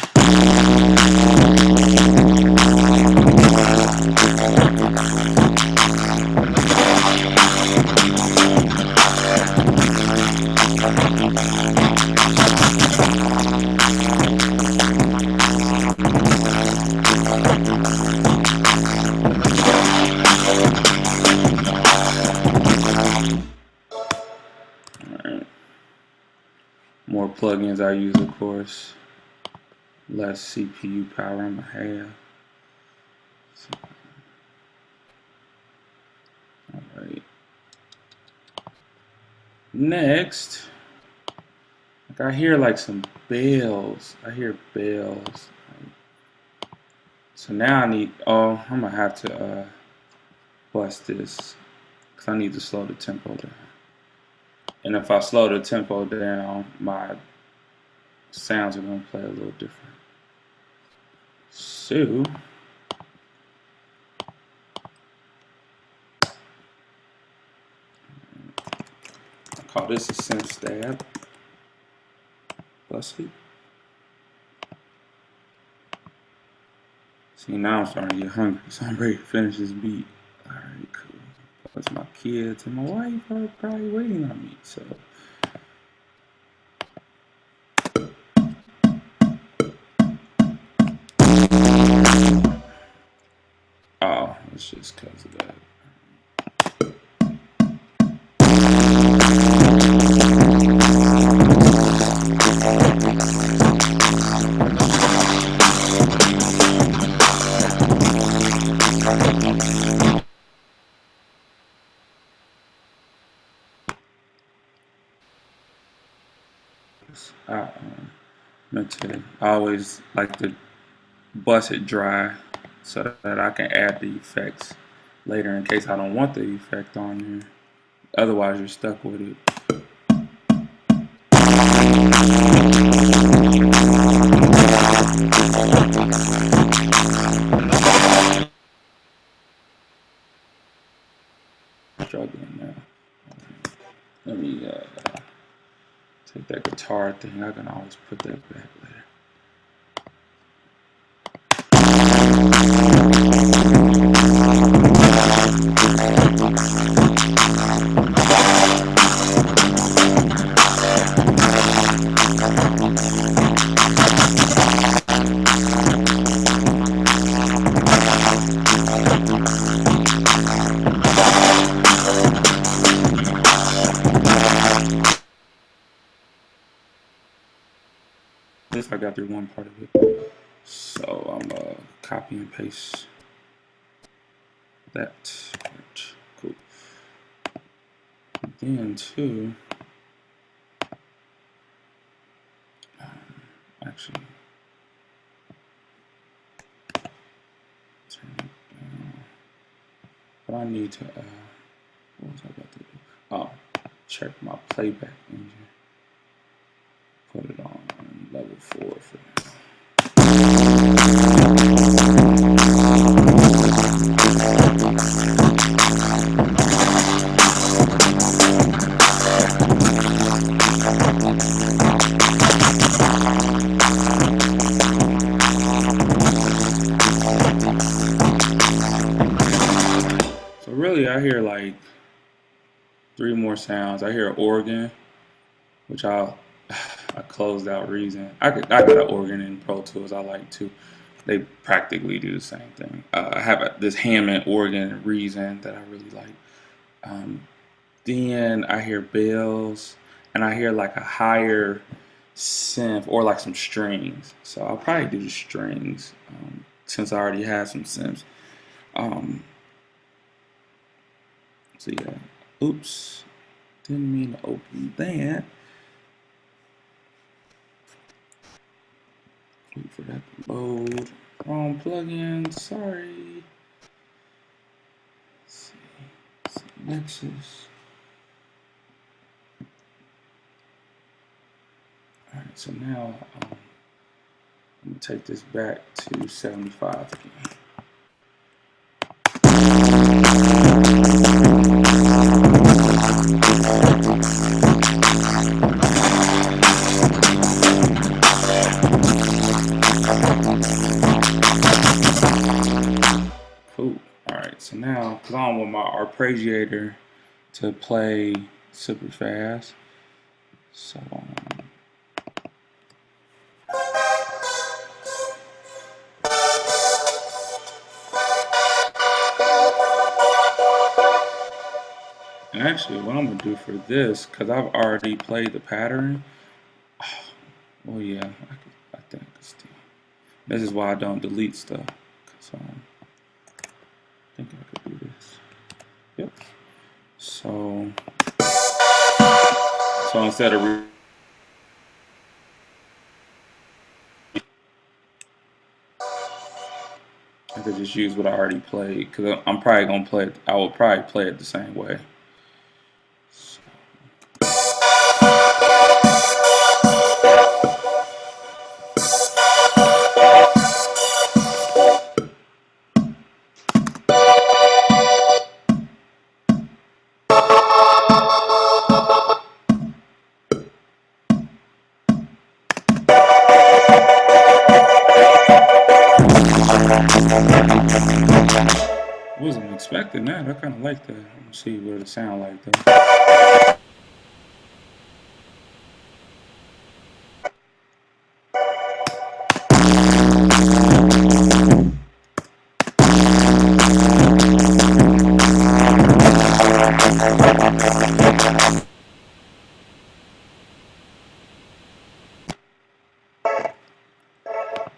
More plugins I use, of course. Less CPU power I'm gonna have. So, all right. Next, like I hear like some bells. I hear bells. So now I need. Oh, I'm gonna have to bust this because I need to slow the tempo down. And if I slow the tempo down, my sounds are gonna play a little different. So. Call this a synth stab. Bust it. See, now I'm starting to get hungry, so I'm ready to finish this beat. Alright, cool. Plus my kids and my wife are probably waiting on me, so. Oh, it's just because of that. I always like to bust it dry so that I can add the effects later in case I don't want the effect on there. Otherwise, you're stuck with it. Struggling now. Let me take that guitar thing. I can always put that back later. I got through one part of it, so I'm copy and paste that part. Cool. And then too, actually, turn it down. but I need to, what was I about to do? Oh, check my playback engine. Put it on level 4 for now. So really I hear like 3 more sounds. I hear an organ, which I closed out Reason. I got an organ in Pro Tools I like too. They practically do the same thing. I have this Hammond organ Reason that I really like. Then I hear bells, and I hear like a higher synth or like some strings. So I'll probably do the strings since I already have some synths. Um, so yeah, oops, didn't mean to open that. Wait for that to load. Wrong plugin, sorry. Let's see. Nexus. Alright, so now I'm going to take this back to 75 again. Cool. Alright, so now, because I don't want my arpeggiator to play super fast, so and actually what I'm going to do for this, because I've already played the pattern, oh yeah, I think I could still. This is why I don't delete stuff, because I think I could do this. Yep. So instead of I could just use what I already played, because I'm probably gonna play it. I will probably play it the same way. So. Wasn't expecting that. I kind of like that. Let's see what it sound like though.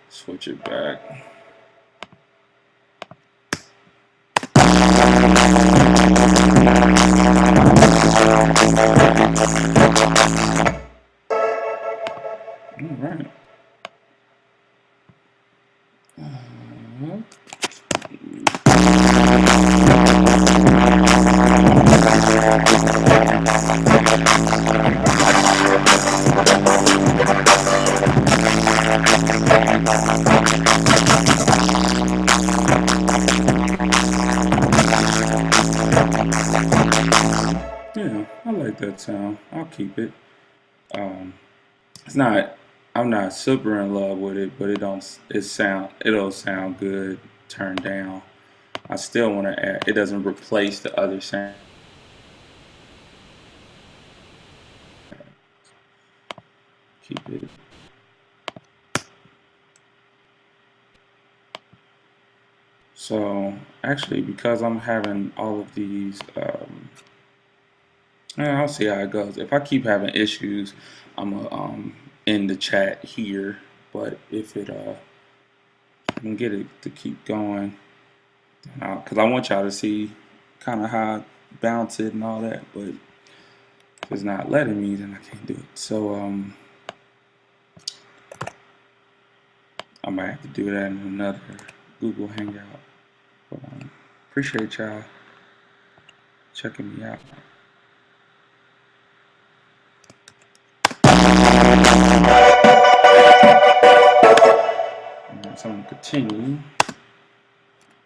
Switch it back. All right. Yeah, I like that sound. I'll keep it. It's not. I'm not super in love with it, but it'll sound good turned down. I still want to add. It doesn't replace the other sound. Keep it. So actually, because I'm having all of these, I'll see how it goes. If I keep having issues, I'm gonna end the chat here. But if I can get it to keep going, because I want y'all to see kind of how I bounce it and all that. But if it's not letting me, then I can't do it. So I might have to do that in another Google Hangout. But appreciate y'all. checking me out. Alright, so I'm gonna continue.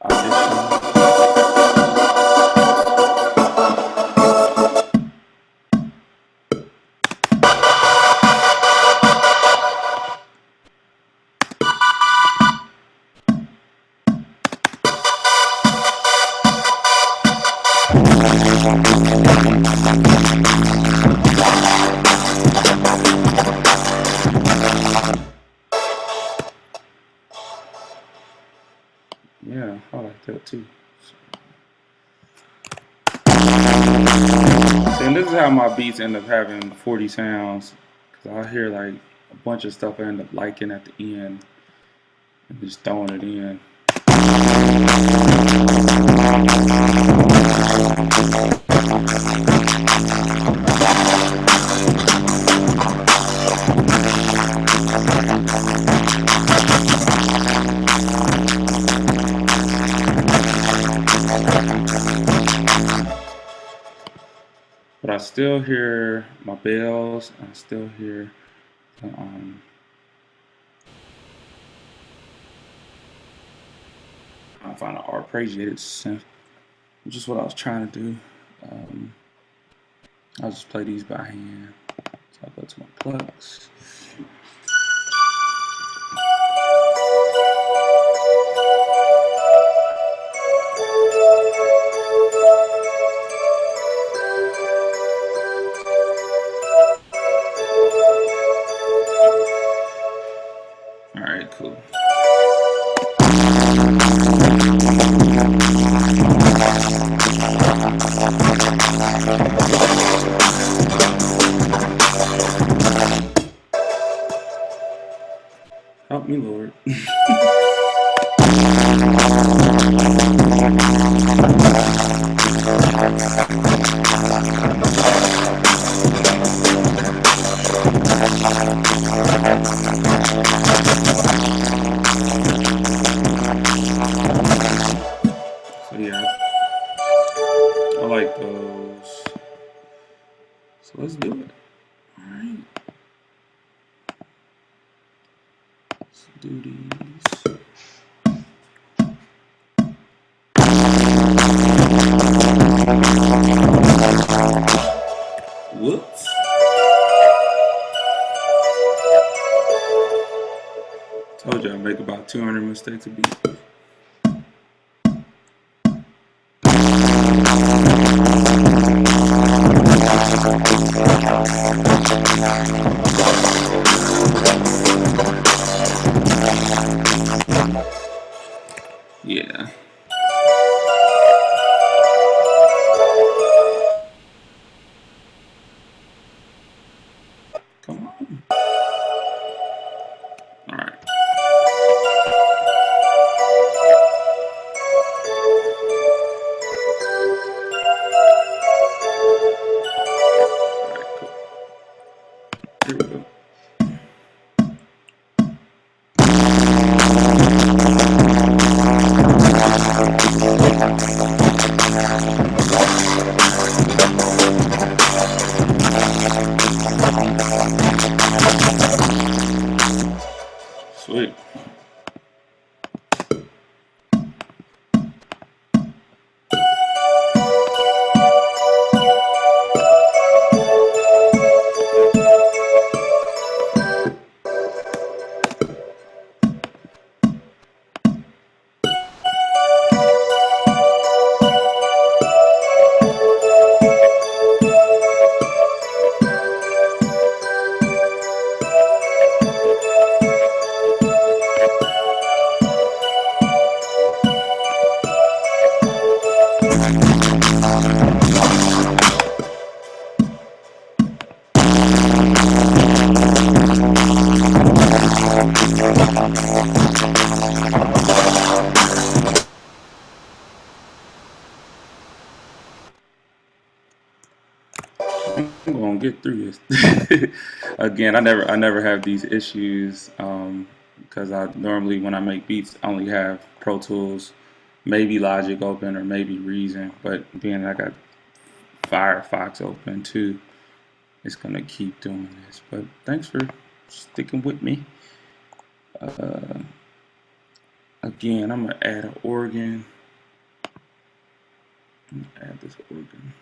Audition. Yeah, I like that too. And this is how my beats end up having 40 sounds, because I hear like a bunch of stuff I end up liking at the end and just throwing it in. But I still hear my bells. I still hear the, I find an arpeggiated synth, which is what I was trying to do. I'll just play these by hand. So I'll go to my plugs. Alright, cool. Help me, Lord. So yeah, I like those. So let's do it. Alright. Let's do these. Whoops. Told you I make about 200 mistakes a beat. Yeah. Come on. All right. Here we go. Sweet. I'm gonna get through this. Again, I never have these issues because I normally when I make beats I only have Pro Tools, maybe Logic open or maybe Reason. But being I got Firefox open too. It's gonna keep doing this, but thanks for sticking with me. Again, I'm gonna add an organ. I'm gonna add this organ.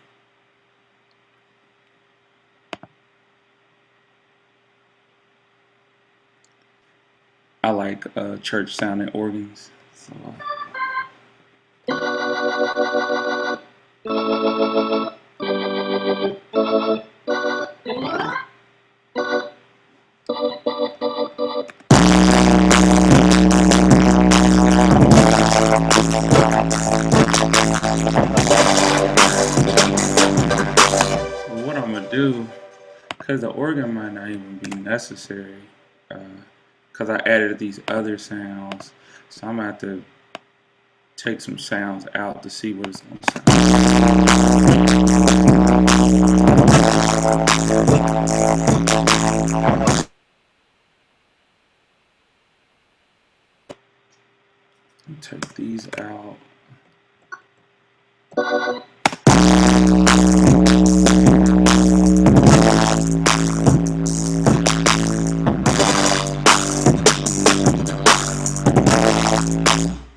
I like church sounding organs. So. What I'm gonna do, because the organ might not even be necessary, because I added these other sounds, so I'm gonna have to take some sounds out to see what it's gonna sound like. Take these out.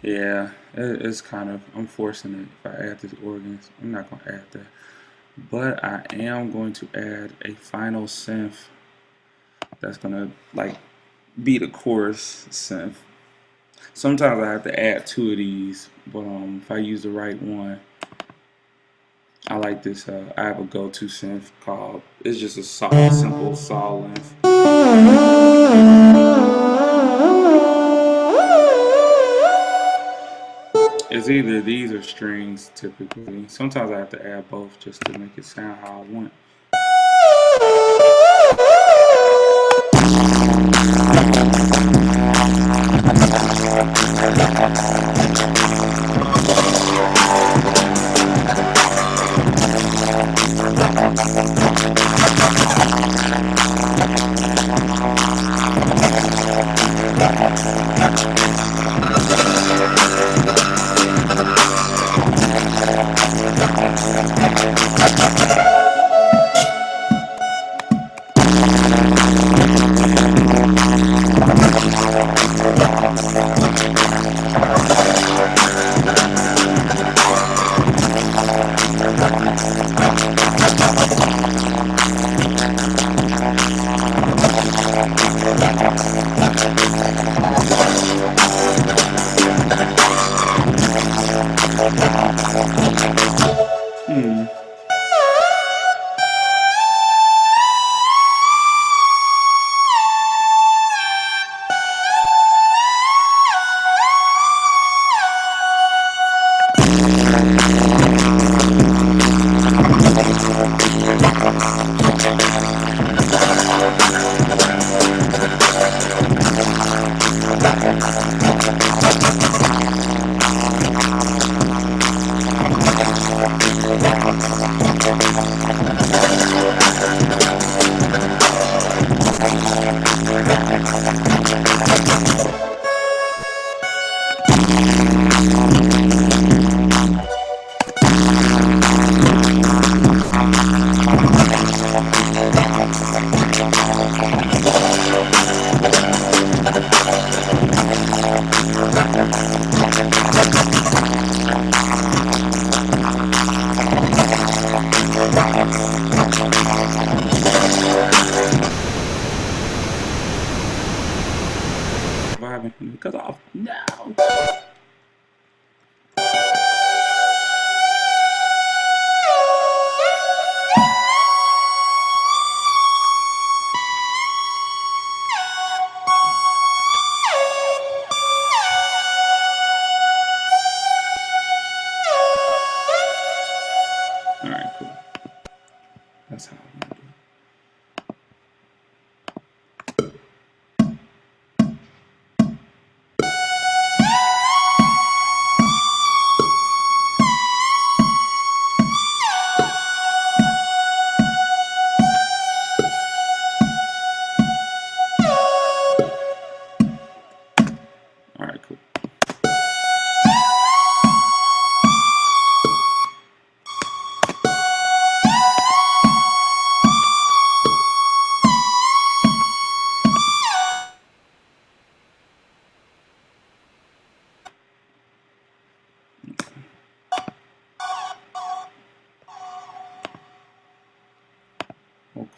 Yeah, it's kind of, I'm forcing it. If I add this organ, I'm not going to add that. But I am going to add a final synth that's going to like be the chorus synth. Sometimes I have to add two of these, but if I use the right one, I like this. I have a go-to synth called, it's just a simple saw length. It's either these or strings typically. Sometimes I have to add both just to make it sound how I want.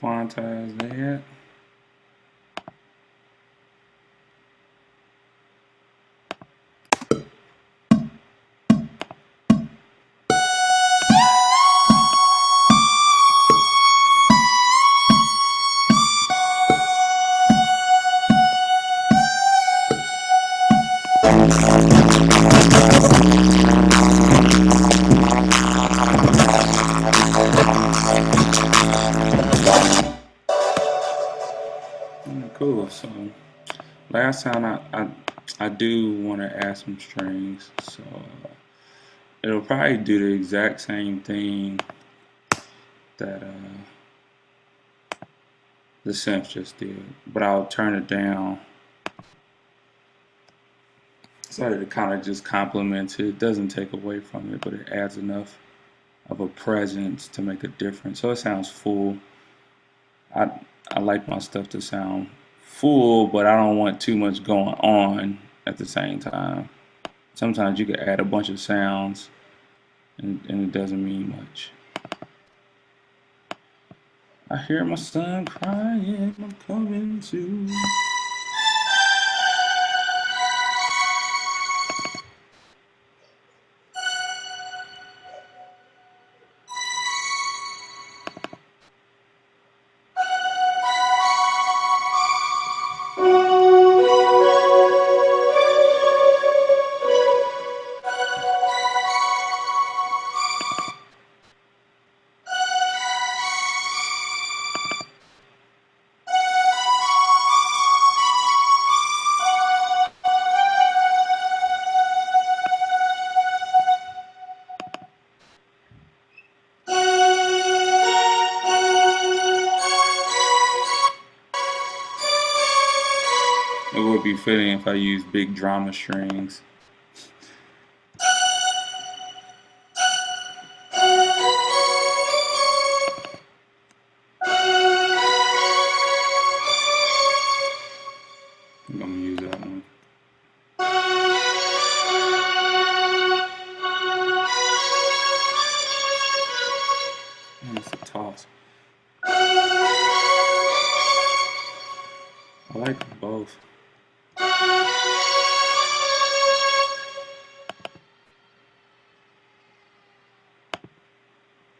quantize that. Cool. So last time I do want to add some strings, so it'll probably do the exact same thing that the synth just did, but I'll turn it down so that it kind of just complements it. It doesn't take away from it, but it adds enough of a presence to make a difference. So it sounds full. I like my stuff to sound full, but I don't want too much going on at the same time. Sometimes you can add a bunch of sounds and it doesn't mean much. I hear my son crying, I'm coming to. It would be fitting if I use big drama strings. I'm gonna use that one. Man, it's a toss. I like them both.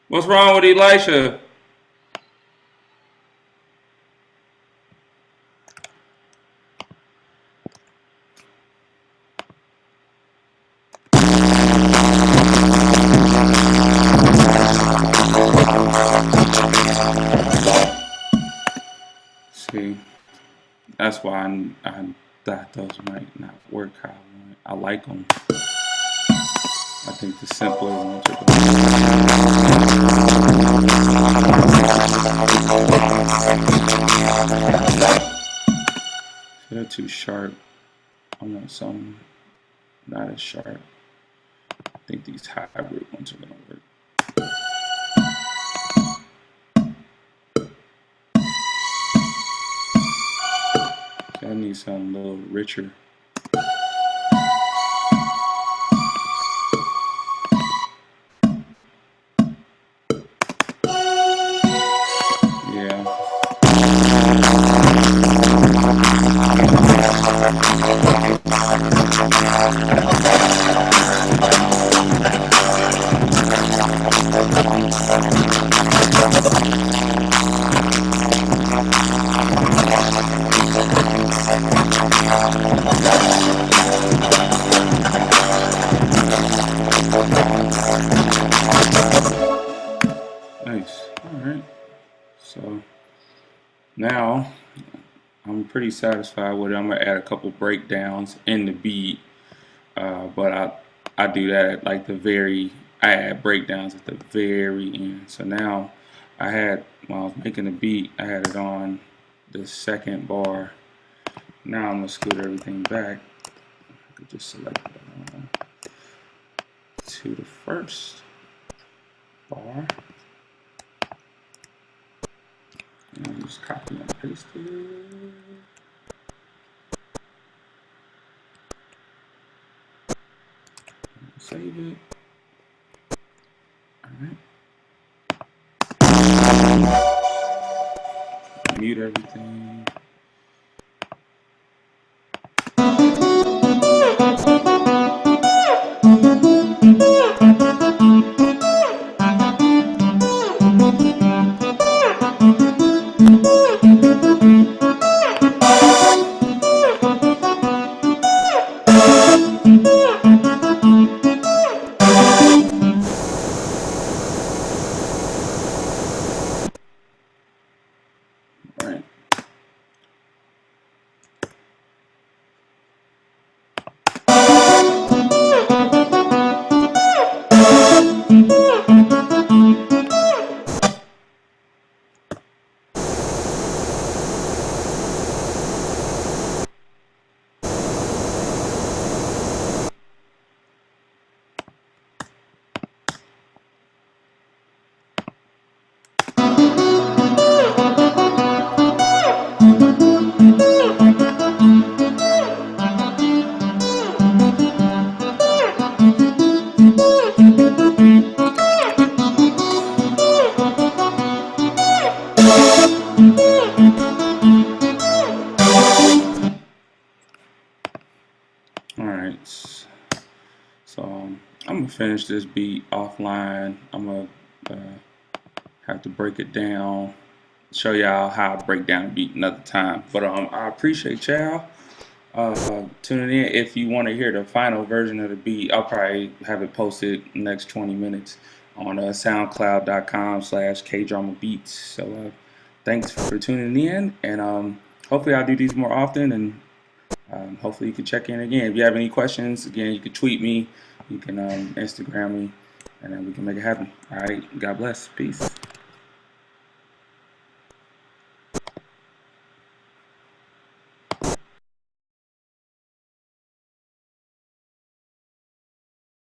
What's wrong with Elisha? See, that's why I thought those might not work how I want. I like them. I think the simpler ones are so they're too sharp. I want something not as sharp. I think these hybrid ones are gonna work. So I need something a little richer. Yeah. Nice. Alright. So now I'm pretty satisfied with it. I'm gonna add a couple breakdowns in the beat. But I do that at like I add breakdowns at the very end. So now when I was making the beat, I had it on the second bar. Now I'm gonna scoot everything back. I could just select it to the first bar. And I'll just copy and paste it. Save it. Alright. everything. Right. All right. So I'm gonna finish this beat offline. I'm gonna have to break it down, show y'all how I break down a beat another time. But I appreciate y'all tuning in. If you want to hear the final version of the beat, I'll probably have it posted next 20 minutes on soundcloud.com/kdramabeats. So thanks for tuning in, and hopefully I'll do these more often, and hopefully you can check in again. If you have any questions, again, you can tweet me, you can Instagram me, and then we can make it happen. All right, God bless. Peace.